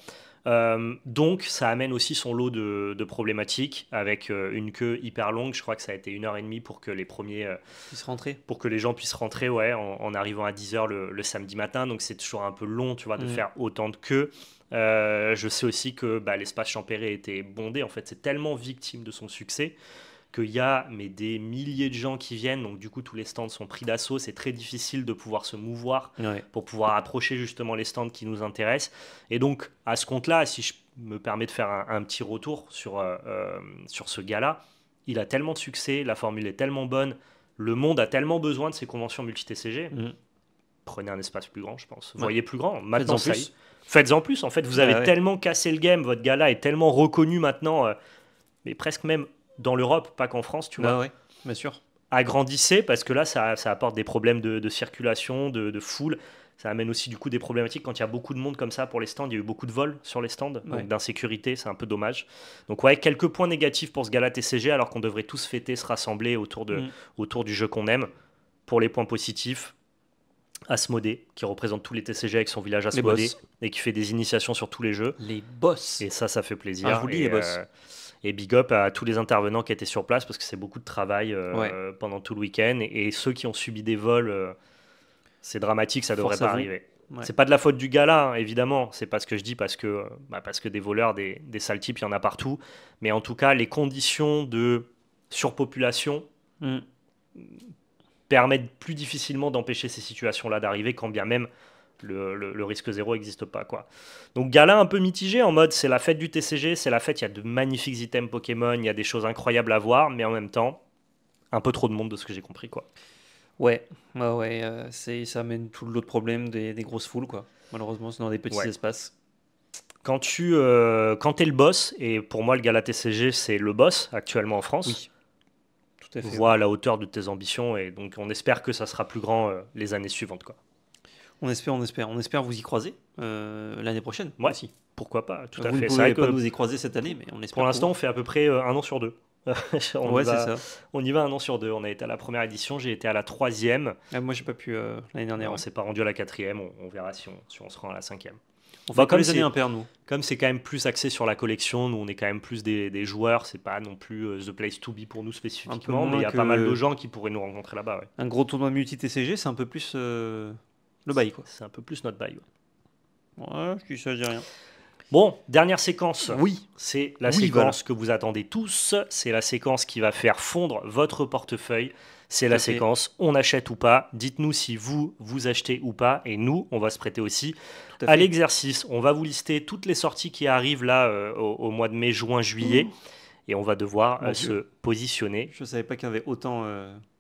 Donc ça amène aussi son lot de problématiques avec une queue hyper longue. Je crois que ça a été 1h30 pour que les premiers Ils se rentraient. pour que les gens puissent rentrer en arrivant à 10h le samedi matin. Donc c'est toujours un peu long, tu vois, de faire autant de queues. Je sais aussi que l'espace Champéret était bondé. En fait, c'est tellement victime de son succès qu'il y a des milliers de gens qui viennent. Donc du coup, tous les stands sont pris d'assaut. C'est très difficile de pouvoir se mouvoir Ouais. pour pouvoir approcher justement les stands qui nous intéressent. Et donc, à ce compte-là, si je me permets de faire un petit retour sur ce gala, il a tellement de succès, la formule est tellement bonne, le monde a tellement besoin de ces conventions multi-TCG. Prenez un espace plus grand, je pense. Ouais. Voyez plus grand. Maintenant, Faites-en ça y est. plus. Faites-en plus. En fait, vous avez Ouais. tellement cassé le game, votre gala est tellement reconnu maintenant, mais presque même dans l'Europe, pas qu'en France, tu vois. Ouais, bien sûr. Agrandissez, parce que là, ça apporte des problèmes de circulation, de foule. Ça amène aussi du coup des problématiques quand il y a beaucoup de monde comme ça pour les stands. Il y a eu beaucoup de vols sur les stands, Ouais. donc d'insécurité, c'est un peu dommage. Donc ouais, quelques points négatifs pour ce gala TCG, alors qu'on devrait tous fêter, se rassembler autour du jeu qu'on aime. Pour les points positifs, Asmodée, qui représente tous les TCG avec son village Asmodée, boss. et qui fait des initiations sur tous les jeux. Les boss. Et ça fait plaisir. Ah, je vous le dis, les boss. Et big up à tous les intervenants qui étaient sur place, parce que c'est beaucoup de travail pendant tout le week-end. Et ceux qui ont subi des vols, c'est dramatique, ça devrait pas Force à vous. arriver. Ouais. C'est pas de la faute du gars là, hein, évidemment. C'est pas ce que je dis parce que des voleurs, des sales types, il y en a partout. Mais en tout cas, les conditions de surpopulation Mm. permettent plus difficilement d'empêcher ces situations-là d'arriver, quand bien même le risque zéro n'existe pas, quoi. Donc Gala un peu mitigé en mode c'est la fête du TCG, c'est la fête, il y a de magnifiques items Pokémon, il y a des choses incroyables à voir, mais en même temps, un peu trop de monde de ce que j'ai compris, quoi. Ouais, ça amène tout l'autre problème des grosses foules, quoi. Malheureusement, c'est dans des petits Ouais. espaces. Quand t'es le boss, et pour moi le Gala TCG c'est le boss actuellement en France, Oui, tout à fait. vois à la hauteur de tes ambitions, et donc on espère que ça sera plus grand les années suivantes, quoi. On espère, on espère. On espère vous y croiser l'année prochaine Ouais, aussi. pourquoi pas, tout à Vous ne fait. C'est vrai pouvez pas que nous y croiser cette année, mais on espère. pour l'instant on fait à peu près un an sur deux. on, y Ouais, c'est va, ça. on y va un an sur deux. On a été à la première édition, j'ai été à la troisième. Ah, moi, j'ai pas pu l'année dernière. On Ouais. s'est pas rendu à la quatrième, on verra si on se rend à la cinquième. On Bah, fait que les années impaires, nous. Comme c'est quand même plus axé sur la collection, nous on est quand même plus des joueurs, c'est pas non plus the place to be pour nous spécifiquement, mais il y a moins pas mal de que- gens qui pourraient nous rencontrer là-bas. Ouais. Un gros tournoi multi-TCG, c'est un peu plus le bail, quoi. C'est un peu plus notre bail. Ouais. Ouais, je dis ça, je dis rien. Bon, dernière séquence. Oui. C'est la Oui, séquence que vous attendez tous. C'est la séquence qui va faire fondre votre portefeuille. C'est la Tout à fait. séquence on achète ou pas. Dites-nous si vous achetez ou pas. Et nous, on va se prêter aussi Tout à à fait. l'exercice. On va vous lister toutes les sorties qui arrivent là au mois de mai, juin, juillet. Et on va devoir Mon se Dieu. positionner. Je savais pas qu'il y avait autant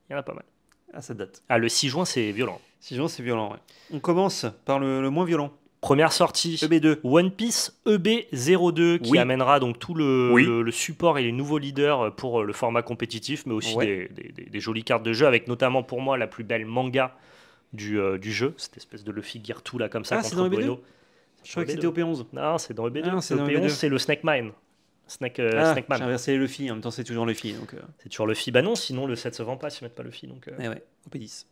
Il y en a pas mal. à cette date. Ah, le 6 juin, c'est violent. 6 juin, c'est violent, ouais. On commence par le moins violent. Première sortie. EB2. One Piece EB02 qui Oui. amènera donc tout Oui. le support et les nouveaux leaders pour le format compétitif, mais aussi Ouais. des jolies cartes de jeu, avec notamment pour moi la plus belle manga du jeu, cette espèce de Luffy Gear 2 là comme ça Ah, c'est contre dans EB2? Bueno. Je croyais que c'était OP11. Non, c'est dans EB2. Ah, c'est dans EB11, EB2. c'est le Snake Mine. Ah, Snakeman. j'ai inversé les Luffy, en même temps c'est toujours Luffy. Donc, C'est toujours Luffy. Bah non, sinon le set se vend pas si ils mettent pas Luffy. Donc, eh ouais, OP10.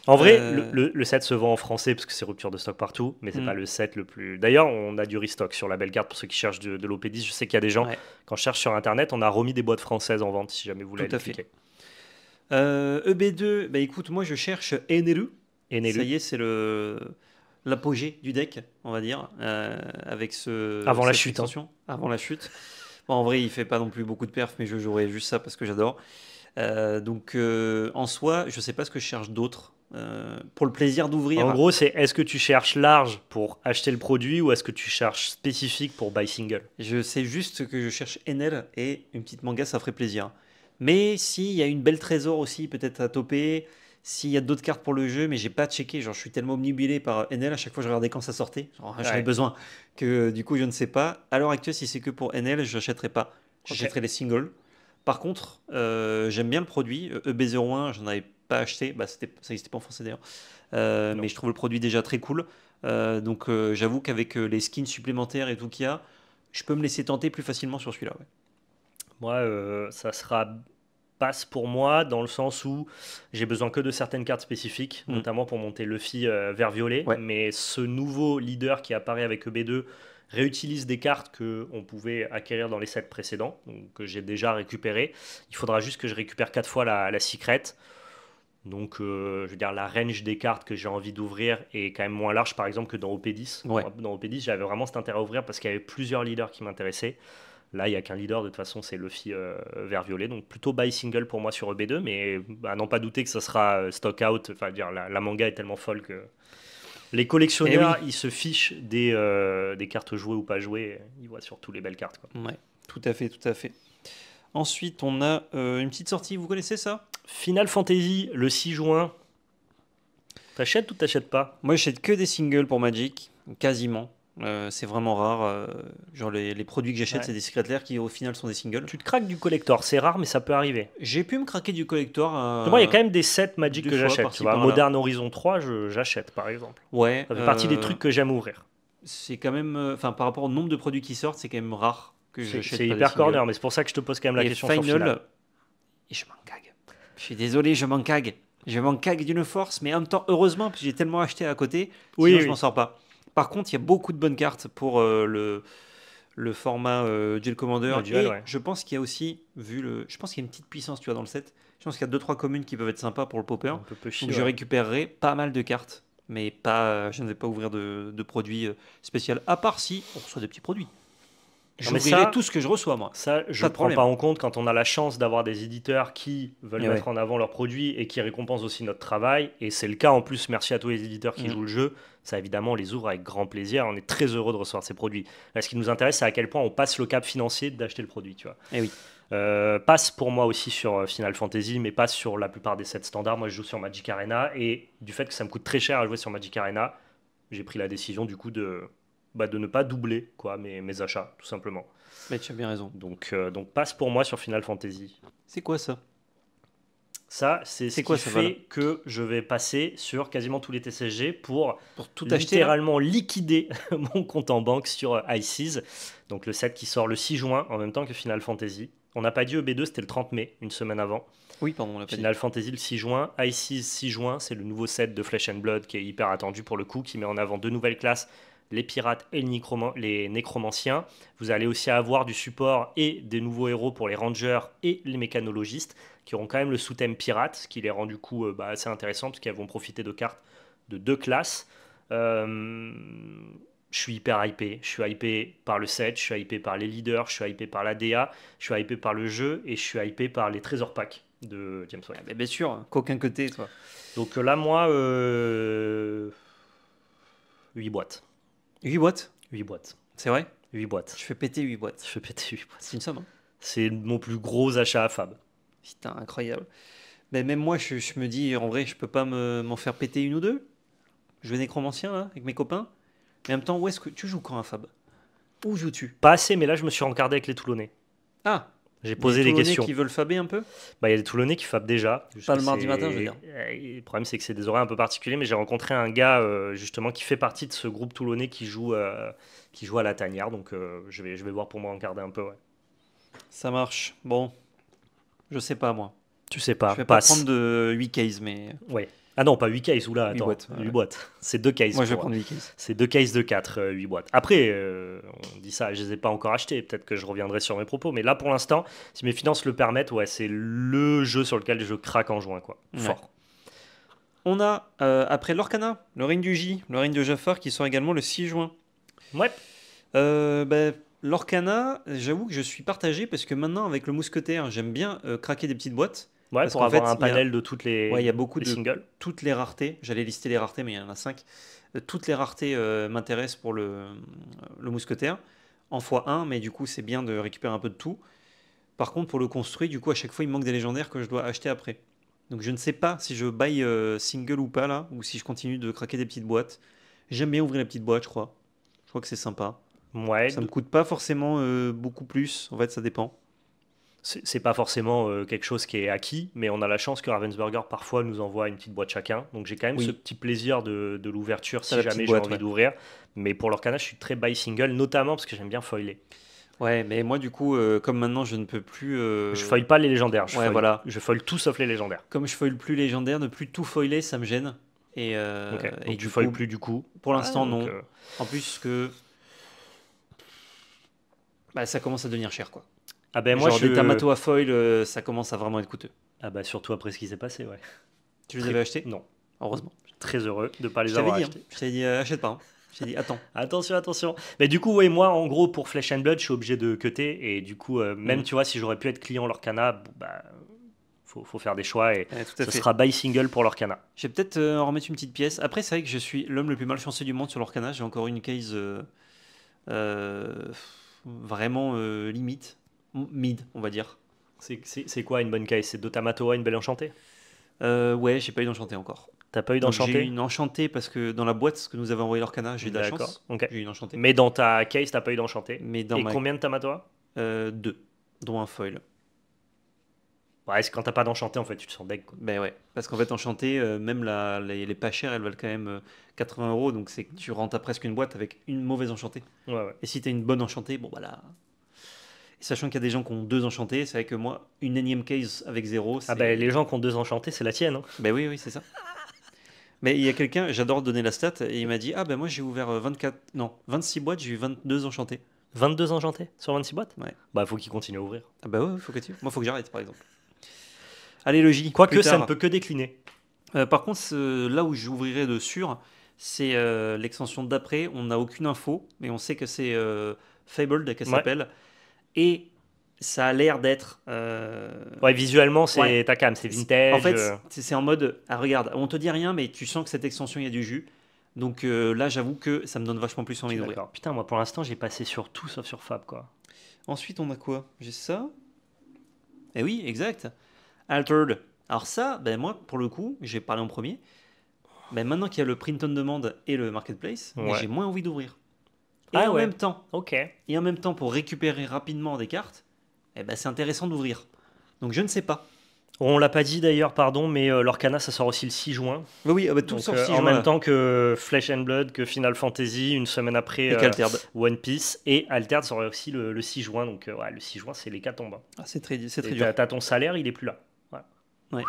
En vrai, Euh, le set se vend en français parce que c'est rupture de stock partout, mais c'est Mm. pas le set le plus. D'ailleurs, on a du restock sur la belle carte pour ceux qui cherchent de l'OP10. Je sais qu'il y a des gens, Ouais. quand je cherche sur internet, on a remis des boîtes françaises en vente si jamais vous voulez Tout à aller fait. cliquer. EB2, bah écoute, moi je cherche Eneru. Et Ça y est, c'est l'apogée du deck, on va dire, avec Avant la cette chute, hein. extension. Avant la chute. Bon, en vrai, il fait pas non plus beaucoup de perfs, mais je jouerai juste ça parce que j'adore. Donc, en soi, je sais pas ce que je cherche d'autre. Pour le plaisir d'ouvrir. En gros, c'est est-ce que tu cherches large pour acheter le produit ou est-ce que tu cherches spécifique pour buy single? Je sais juste que je cherche NL et une petite manga, ça ferait plaisir. Mais s'il y a une belle trésor aussi, peut-être à toper, s'il y a d'autres cartes pour le jeu, mais j'ai pas checké, genre je suis tellement omnibulé par NL, à chaque fois je regardais quand ça sortait, genre, j'en ai Ouais. besoin, que du coup je ne sais pas. À l'heure actuelle, si c'est que pour NL, je n'achèterai pas. J'achèterai les singles. Par contre, j'aime bien le produit. EB01, j'en avais pas acheté, bah, ça n'existait pas en français d'ailleurs. Non. Mais je trouve le produit déjà très cool. Donc j'avoue qu'avec les skins supplémentaires et tout qu'il y a, je peux me laisser tenter plus facilement sur celui-là. Ouais. Moi, ça sera passe pour moi dans le sens où j'ai besoin que de certaines cartes spécifiques, Mm. notamment pour monter Luffy vert violet. Ouais. Mais ce nouveau leader qui apparaît avec EB2 réutilise des cartes que on pouvait acquérir dans les sets précédents, donc que j'ai déjà récupéré. Il faudra juste que je récupère 4 fois la secret. Donc, je veux dire, la range des cartes que j'ai envie d'ouvrir est quand même moins large, par exemple, que dans OP10. Ouais. Dans OP10, j'avais vraiment cet intérêt à ouvrir parce qu'il y avait plusieurs leaders qui m'intéressaient. Là, il n'y a qu'un leader, de toute façon, c'est Luffy vert-violet. Donc, plutôt buy single pour moi sur EB2, mais à n'en pas douter que ça sera stock out. Enfin, dire, la manga est tellement folle que les collectionneurs, ils se fichent des cartes jouées ou pas jouées. Ils voient surtout les belles cartes, quoi. Ouais, tout à fait, tout à fait. Ensuite, on a une petite sortie, vous connaissez ça? Final Fantasy, le 6 juin. T'achètes ou t'achètes pas? Moi, j'achète que des singles pour Magic, quasiment. C'est vraiment rare. Genre, les produits que j'achète, Ouais. c'est des Secret Lair qui, au final, sont des singles. Tu te craques du collector, c'est rare, mais ça peut arriver. J'ai pu me craquer du collector. Moi, il y a quand même des sets Magic deux que fois, j'achète. par-ci, Tu vois, par-là. Modern Horizon 3, j'achète par exemple. Ouais. Ça fait partie des trucs que j'aime ouvrir. C'est quand même. Enfin, par rapport au nombre de produits qui sortent, c'est quand même rare que C'est j'achète c'est pas hyper des singles. corner, mais c'est pour ça que je te pose quand même la Et question sur Final, Final. et je m'en cague. Je suis désolé, je m'en cague. Je m'en cague d'une force, mais en même temps, heureusement, parce que j'ai tellement acheté à côté, Oui, sinon oui. je m'en sors pas. Par contre, il y a beaucoup de bonnes cartes pour le format Duel Commander. Le duel, et ouais. je pense qu'il y a aussi, je pense qu'il y a une petite puissance, tu vois, dans le set. Je pense qu'il y a 2-3 communes qui peuvent être sympas pour le popper. Un peu chier, Donc je ouais. récupérerai pas mal de cartes Mais pas, je ne vais pas ouvrir de produits spéciaux, à part si on reçoit des petits produits. Non, mais J'ouvrirai ça, tout ce que je reçois, moi. Ça, je Pas ne de prends problème. pas en compte quand on a la chance d'avoir des éditeurs qui veulent Et mettre ouais. en avant leurs produits et qui récompensent aussi notre travail. Et c'est le cas en plus, merci à tous les éditeurs qui Mm. jouent le jeu. Ça, évidemment, on les ouvre avec grand plaisir. On est très heureux de recevoir ces produits. Là, ce qui nous intéresse, c'est à quel point on passe le cap financier d'acheter le produit. Tu vois. Eh oui. Passe pour moi aussi sur Final Fantasy, mais passe sur la plupart des sets standards. Moi, je joue sur Magic Arena. Et du fait que ça me coûte très cher à jouer sur Magic Arena, j'ai pris la décision du coup de ne pas doubler quoi, mes achats, tout simplement. Mais tu as bien raison. Donc passe pour moi sur Final Fantasy. C'est quoi ça? Ça, c'est ce C'est quoi qui ça, voilà? fait que je vais passer sur quasiment tous les TCG pour Pour tout acheter là? littéralement liquider mon compte en banque sur ICES. Donc le set qui sort le 6 juin en même temps que Final Fantasy. On n'a pas dit EB2, c'était le 30 mai, une semaine avant. Oui, pardon, on l'a pas dit. Final Fantasy le 6 juin. ICES 6 juin, c'est le nouveau set de Flesh and Blood qui est hyper attendu pour le coup, qui met en avant deux nouvelles classes, les pirates et les nécromanciens. Vous allez aussi avoir du support et des nouveaux héros pour les rangers et les mécanologistes, qui auront quand même le sous-thème pirate, ce qui les rend du coup assez intéressant, parce qu'elles vont profiter de cartes de deux classes. Je suis hyper hypé. Je suis hypé par le set, je suis hypé par les leaders, je suis hypé par la DA, je suis hypé par le jeu et je suis hypé par les trésors packs de James White. Ah, bien sûr, qu'aucun côté, toi. Donc là, moi, 8 boîtes. 8 boîtes? 8 boîtes. C'est vrai? 8 boîtes. Je fais péter 8 boîtes. Je fais péter 8 boîtes. C'est une somme, hein. C'est mon plus gros achat à Fab. Putain, incroyable. Mais même moi, je me dis, en vrai, je peux pas m'en faire péter une ou deux. Je vais nécromancien, là, avec mes copains. Mais en même temps, où est-ce que tu joues quand, à Fab? Où joues-tu? Pas assez, mais là, je me suis rencardé avec les Toulonnais. Ah, J'ai posé des Toulonnais questions. qui veulent faber un peu? Bah, il y a des Toulonnais qui fabent déjà. Juste Pas que le mardi c'est- matin, je veux dire. Le problème, c'est que c'est des horaires un peu particuliers, mais j'ai rencontré un gars, justement, qui fait partie de ce groupe Toulonnais qui joue à la tanière. Donc, je vais voir pour me rencarder un peu, ouais. Ça marche. Bon, je sais pas, moi. Tu sais pas, Je vais pas passe. prendre de 8 cases, mais Ouais. Ah non, pas 8 cases, oula, 8 attends. boîtes, 8 ouais. boîtes. C'est 2 cases. moi, je vais pour- prendre 8 cases. C'est 2 cases de 4, 8 boîtes. Après, on dit ça, je les ai pas encore achetés. Peut-être que je reviendrai sur mes propos. Mais là, pour l'instant, si mes finances le permettent, ouais, c'est le jeu sur lequel je craque en juin, quoi. Ouais. Fort. On a, après l'Orcana, le Règne du J, le Règne de Jafar, qui sort également le 6 juin. Ouais. L'Orcana, j'avoue que je suis partagé parce que maintenant, avec le mousquetaire, j'aime bien craquer des petites boîtes. Ouais, Parce pour qu'en avoir fait, un il y a- panel de toutes les, Ouais, il y a beaucoup les de singles. toutes les raretés. J'allais lister les raretés, mais il y en a 5. Toutes les raretés m'intéressent pour le mousquetaire. En x1, mais du coup, c'est bien de récupérer un peu de tout. Par contre, pour le construit, du coup, à chaque fois, il me manque des légendaires que je dois acheter après. Donc, je ne sais pas si je buy single ou pas là, ou si je continue de craquer des petites boîtes. J'aime bien ouvrir les petites boîtes, je crois. Je crois que c'est sympa. Ouais, Ça me coûte pas forcément beaucoup plus. En fait, ça dépend. c'est pas forcément quelque chose qui est acquis, mais on a la chance que Ravensburger parfois nous envoie une petite boîte chacun. Donc j'ai quand même Oui. ce petit plaisir de l'ouverture T'as si la jamais petite j'ai boîte, envie ouais. d'ouvrir. Mais pour l'Orcana, je suis très buy single, notamment parce que j'aime bien foiler. Ouais, mais moi, du coup, comme maintenant, je ne peux plus. Je foile pas les légendaires, Ouais, voilà. je foile tout sauf les légendaires. Comme je foile plus légendaire, ne plus tout foiler, ça me gêne. Et, Ok. et Donc du tu foiles coup, plus du coup. pour l'instant, Ah, donc, non. En plus que ça commence à devenir cher, quoi. Ah ben moi Genre je. des Tamato à foil, ça commence à vraiment être coûteux. Ah bah surtout après ce qui s'est passé, ouais. Tu les Très- avais achetés? Non. Heureusement. Très heureux de pas les Je t'avais avoir dit, hein. achetés. Je t'avais dit, achète pas, hein. Je t'ai dit, attends. Attention, attention. Mais du coup, ouais, moi, en gros, pour Flesh and Blood, je suis obligé de cutter. Et du coup, même, Mhm. tu vois, si j'aurais pu être client l'Orcana, bon, bah, faut faire des choix. Et Ouais, tout à ce fait. sera buy single pour l'Orcana. Je vais peut-être en remettre une petite pièce. Après, c'est vrai que je suis l'homme le plus malchanceux du monde sur l'Orcana. J'ai encore une case vraiment limite. Mid, on va dire. C'est quoi une bonne case? C'est Dotamatoa, une belle enchantée? Ouais, j'ai pas eu d'enchanté encore. T'as pas eu Donc, j'ai eu d'enchantée? une enchantée parce que dans la boîte que nous avait envoyé l'Orcana, j'ai eu de la D'accord, chance. ok. J'ai eu une enchantée. Mais dans ta case, t'as pas eu d'enchantée. Mais dans Et ma combien de Tamatoa? 2, dont un foil. Ouais, c'est quand t'as pas d'enchanté, en fait, tu te sens deg, quoi. Ben ouais, parce qu'en fait, enchanté, même les pas chères, elles valent quand même 80 euros. Donc c'est que tu rentres à presque une boîte avec une mauvaise enchantée. Ouais, ouais. Et si t'as une bonne enchantée, bon bah là. Et sachant qu'il y a des gens qui ont 2 enchantés, c'est vrai que moi, une énième case avec 0, c'est. Ah bah, les gens qui ont 2 enchantés, c'est la tienne, hein. Ben oui, oui, c'est ça. Mais il y a quelqu'un, j'adore donner la stat, et il m'a dit, ah ben moi j'ai ouvert 26 boîtes, j'ai eu 22 enchantés. 22 enchantés sur 26 boîtes? Ouais. Bah, faut qu'ils continuent à ouvrir. Ah bah ouais, faut que tu. Moi, faut que j'arrête, par exemple. Allez, le J. Quoique, plus ça tard. ne peut que décliner. Par contre, là où j'ouvrirai de sûr, C'est l'extension d'après. On n'a aucune info, mais on sait que c'est Fabled qu'elle Ouais. s'appelle. Et ça a l'air d'être. Ouais, visuellement, Ouais. c'est ta cam, c'est En vintage. fait, c'est en mode. Ah, regarde, on te dit rien, mais tu sens que cette extension, il y a du jus. Donc là, j'avoue que ça me donne vachement plus Je envie suis d'ouvrir. d'accord. Putain, moi pour l'instant, j'ai passé sur tout sauf sur Fab, quoi. Ensuite, on a quoi? J'ai ça. Eh oui, exact. Altered. Alors ça, ben moi, pour le coup, j'ai parlé en premier. Ben maintenant qu'il y a le print on demand et le marketplace, mais Ouais. j'ai moins envie d'ouvrir. Ah ouais. Ok. Et en même temps, pour récupérer rapidement des cartes, eh ben c'est intéressant d'ouvrir. Donc je ne sais pas. On l'a pas dit d'ailleurs, pardon, mais l'Orcana, ça sort aussi le 6 juin. Oui, oui, bah, tout Donc, sort 6 en juin même là. temps que Flesh and Blood, que Final Fantasy, une semaine après Et qu'Altered. One Piece, et Altered sera aussi le 6 juin. Donc ouais, le 6 juin, c'est l'hécatombe. Hein. Ah, c'est très Et dur. t'as ton salaire, il est plus là. Voilà. Ouais.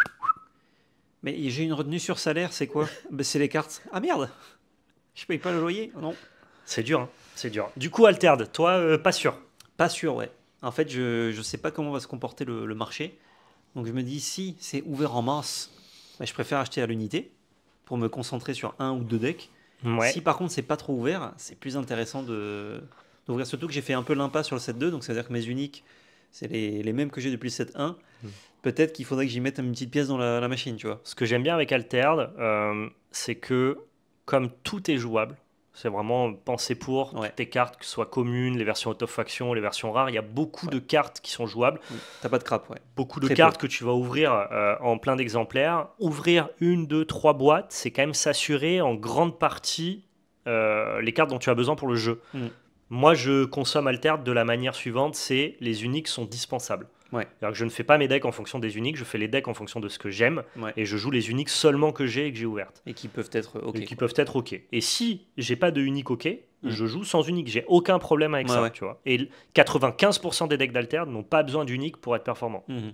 Mais j'ai une retenue sur salaire, c'est quoi? Ben, c'est les cartes. Ah merde! Je paye pas le loyer? Non. C'est dur, hein. C'est dur. Du coup, Altered, toi, pas sûr. Pas sûr, ouais. En fait, je sais pas comment va se comporter le marché. Donc je me dis, si c'est ouvert en masse, ben, je préfère acheter à l'unité pour me concentrer sur un ou deux decks. Ouais. Si par contre c'est pas trop ouvert, c'est plus intéressant d'ouvrir. Surtout que j'ai fait un peu l'impasse sur le set 2, donc ça veut dire que mes uniques, c'est les mêmes que j'ai depuis le set 1. Mm. Peut-être qu'il faudrait que j'y mette une petite pièce dans la machine, tu vois. Ce que j'aime bien avec Altered, c'est que comme tout est jouable, c'est vraiment pensé pour Ouais. toutes tes cartes, que ce soit communes, les versions out of faction, les versions rares, il y a beaucoup Ouais. de cartes qui sont jouables. T'as pas de crap, ouais. Beaucoup de Très cartes peu. que tu vas ouvrir en plein d'exemplaires. Ouvrir une, deux, trois boîtes, c'est quand même s'assurer en grande partie les cartes dont tu as besoin pour le jeu. Mm. Moi, je consomme Altered de la manière suivante, c'est les uniques sont dispensables. Ouais. C'est-à-dire que je ne fais pas mes decks en fonction des uniques, je fais les decks en fonction de ce que j'aime, Ouais. et je joue les uniques seulement que j'ai et que j'ai ouvertes. Et qui peuvent être ok. Et qui peuvent être OK. Et si j'ai pas de unique OK, Mm. je joue sans unique. J'ai aucun problème avec Ouais, ça, ouais. tu vois. Et 95% des decks d'Alter n'ont pas besoin d'unique pour être performants. Mhm.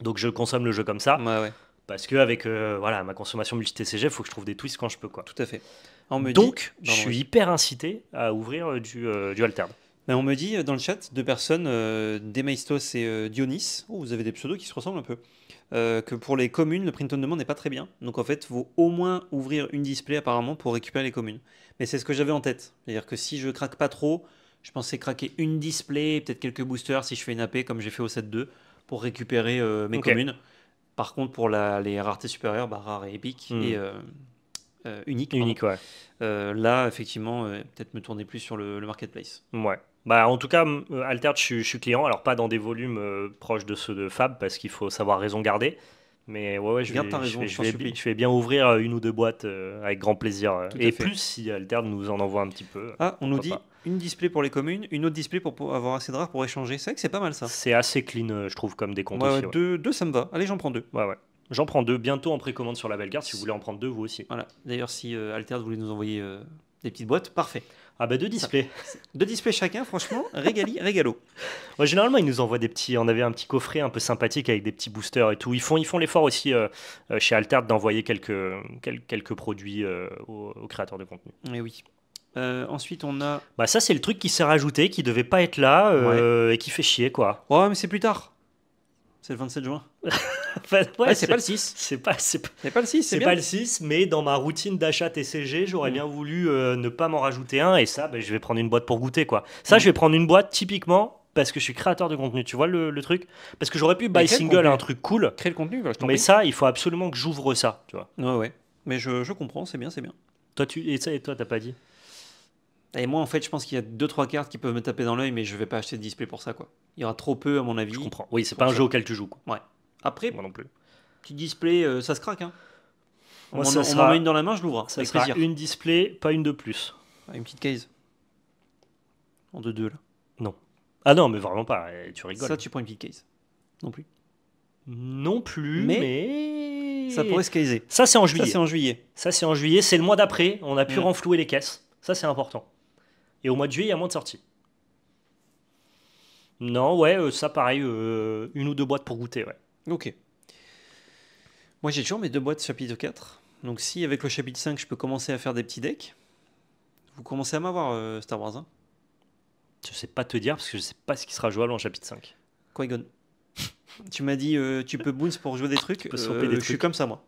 Donc je consomme le jeu comme ça, Ouais, ouais, parce que avec voilà, ma consommation multi-TCG, il faut que je trouve des twists quand je peux, quoi. tout à fait. On me Donc, dit, je suis hyper incité à ouvrir du Altered. ben, on me dit dans le chat, deux personnes, Demaistos et Dionys, oh, vous avez des pseudos qui se ressemblent un peu, que pour les communes, le print on demand n'est pas très bien. Donc en fait, il faut au moins ouvrir une display apparemment pour récupérer les communes. Mais c'est ce que j'avais en tête. C'est-à-dire que si je craque pas trop, je pensais craquer une display, peut-être quelques boosters si je fais une AP comme j'ai fait au set 2 pour récupérer mes Ok. communes. Par contre, pour les raretés supérieures, bah, rare et épique Hmm. et unique. pardon. Unique, ouais. Là, effectivement, peut-être me tourner plus sur le marketplace. Ouais. Bah, en tout cas, Altered, je suis client. Alors, pas dans des volumes proches de ceux de Fab, parce qu'il faut savoir raison garder. Mais ouais, Garde ta raison, je t'en supplie. je vais bien ouvrir une ou deux boîtes avec grand plaisir. Tout à Et fait. plus si Altered nous en envoie un petit peu. Ah, on nous dit pourquoi une display pour les communes, une autre display pour avoir assez de rares pour échanger. C'est vrai que c'est pas mal pas. ça. C'est assez clean, je trouve, comme des comptes Ouais, aussi. ouais, Ouais. deux, ça me va. Allez, j'en prends deux. Ouais, ouais. J'en prends deux bientôt en précommande sur la belle carte si vous voulez en prendre deux vous aussi. Voilà. D'ailleurs, si Altered voulait nous envoyer des petites boîtes, parfait. Ah bah deux displays. Deux displays chacun, franchement, régalo. Ouais, généralement ils nous envoient des petits. On avait un petit coffret un peu sympathique avec des petits boosters et tout. Ils font l'effort aussi chez Altered d'envoyer quelques produits aux créateurs de contenu. Et oui. Ensuite, on a. Bah ça c'est le truc qui s'est rajouté, qui devait pas être là et qui fait chier quoi. Ouais, mais c'est plus tard. C'est le 27 juin. Enfin, Ouais, c'est pas le 6. C'est pas, c'est C'est pas le 6, c'est c'est bien. pas le 6, mais dans ma routine d'achat TCG, j'aurais Mm. bien voulu ne pas m'en rajouter un, et ça, bah, je vais prendre une boîte pour goûter, quoi. Ça, Mm. je vais prendre une boîte typiquement parce que je suis créateur de contenu, tu vois le truc. Parce que j'aurais pu Mais buy quel single contenu un truc cool, Créer le contenu, voilà, je t'en mais prie. ça, il faut absolument que j'ouvre ça, tu vois. Ouais, ouais. Mais je comprends, c'est bien, c'est bien. Et toi, t'as pas dit. Et moi, en fait, je pense qu'il y a 2-3 cartes qui peuvent me taper dans l'œil, mais je vais pas acheter de display pour ça, quoi. Il y aura trop peu, à mon avis. Je comprends. Oui, c'est pour pas un ça. jeu auquel tu joues, quoi. Ouais. Après, Moi non plus. petit display, ça se craque, hein. Moi, On ça m'en sera- met une dans la main, je l'ouvre, Ça avec sera plaisir. une display, pas une de plus. Ah, une petite case. En 2-2, là. Ah non, mais vraiment pas, tu rigoles. Ça, tu prends une petite case. Non plus. Non plus, Mais mais. Ça pourrait se caser. Ça, c'est en Ça, juillet. c'est en juillet. Ça, c'est en juillet. C'est le mois d'après. On a pu Mm. renflouer les caisses. Ça, c'est important. Et au mois de juillet, il y a moins de sorties. Non, ouais, ça, pareil. Une ou deux boîtes pour goûter, ouais. Ok. Moi, j'ai toujours mes 2 boîtes chapitre 4. Donc, si avec le chapitre 5, je peux commencer à faire des petits decks, vous commencez à m'avoir, Star Wars, hein. Je sais pas te dire parce que je sais pas ce qui sera jouable en chapitre 5. Qui-Gon. Tu m'as dit, tu peux bounce pour jouer des trucs. peux swapper des Je suis trucs. comme ça, moi.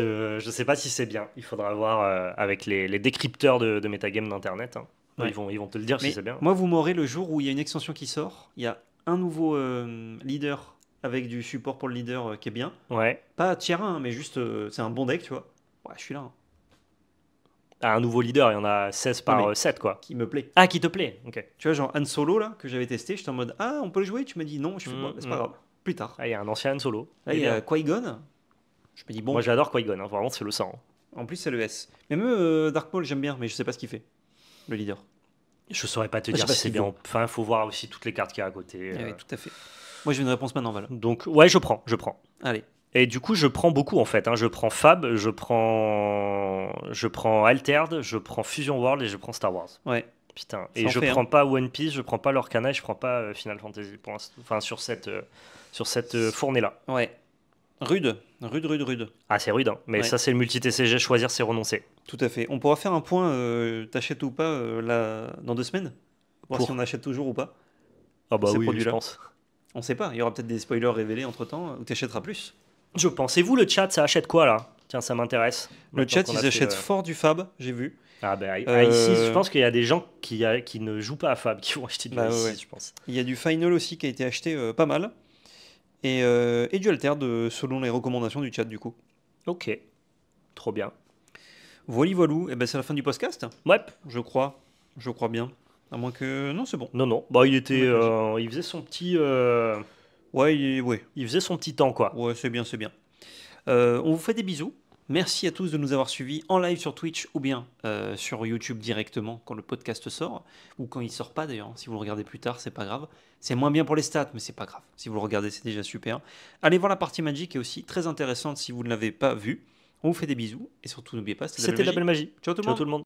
Je sais pas si c'est bien. Il faudra voir avec les décrypteurs de metagame d'internet. Hein. Ouais. Ils vont te le dire Mais si c'est bien. moi, vous m'aurez le jour où il y a une extension qui sort. Il y a un nouveau leader avec du support pour le leader qui est bien. Ouais. Pas tier 1, mais juste c'est un bon deck, tu vois. Ouais, je suis là. Hein. Ah, un nouveau leader, il y en a 16 Non, par mais- 7 quoi. Qui me plaît. Ah, qui te plaît. Ok. Tu vois, genre Han Solo, là, que j'avais testé, j'étais en mode ah, on peut le jouer. Tu m'as dit non. Je fais bon, c'est pas grave. Plus tard. Ah, il y a un ancien Han Solo. Là, il y a Qui-Gon. Je me dis bon. Moi j'adore Qui-Gon, hein. Vraiment c'est le sang. En plus, c'est le S. Mais même Dark Maul, j'aime bien, mais je sais pas ce qu'il fait. Le leader. Je saurais pas te Je sais dire pas si ce c'est qu'il bien. vaut. Enfin, faut voir aussi toutes les cartes qu'il y a à côté. Oui, tout à fait. Moi, j'ai une réponse maintenant, Val. Donc, ouais, je prends. Allez. Et du coup, je prends beaucoup en fait. Hein. Je prends Fab, je prends Altered, je prends Fusion World et je prends Star Wars. Ouais. Putain. Ça Et en je fait, prends pas One Piece, je prends pas Lorcana et je prends pas Final Fantasy pour l'instant. Enfin, sur cette fournée là. Ouais. Rude. Ah, c'est rude, hein. Mais Ouais. ça, c'est le multi-TCG. Choisir, c'est renoncer. Tout à fait. On pourra faire un point, t'achètes ou pas, là, dans 2 semaines. Voir Pour si on achète toujours ou pas. Ah, bah Ces oui, je produits-là. pense. On sait pas. Il y aura peut-être des spoilers révélés entre temps, ou t'achèteras plus. Je pense. Et vous, le chat, ça achète quoi là? Tiens, ça m'intéresse. Le Maintenant chat, qu'on a ils fait, achètent fort du Fab, j'ai vu. Ah, bah, Euh, ici, je pense qu'il y a des gens qui ne jouent pas à Fab qui vont acheter du Bah, ici, ouais. je pense. Il y a du Final aussi qui a été acheté pas mal. Et du Alter selon les recommandations du chat, du coup. Ok. Trop bien. Voilou. Et ben, c'est la fin du podcast, Ouais. je crois. Je crois bien. À moins que. Non, c'est bon. Non. Bah, il était, Ouais, il faisait son petit, Ouais. il faisait son petit temps quoi. Ouais, c'est bien. On vous fait des bisous. Merci à tous de nous avoir suivis en live sur Twitch ou bien sur YouTube directement quand le podcast sort ou quand il sort pas d'ailleurs. Si vous le regardez plus tard, c'est pas grave. C'est moins bien pour les stats, mais c'est pas grave. Si vous le regardez, c'est déjà super. Allez voir la partie Magic qui est aussi très intéressante si vous ne l'avez pas vue. On vous fait des bisous et surtout n'oubliez pas, C'était de la belle magie. Ciao tout le Ciao monde. tout le monde.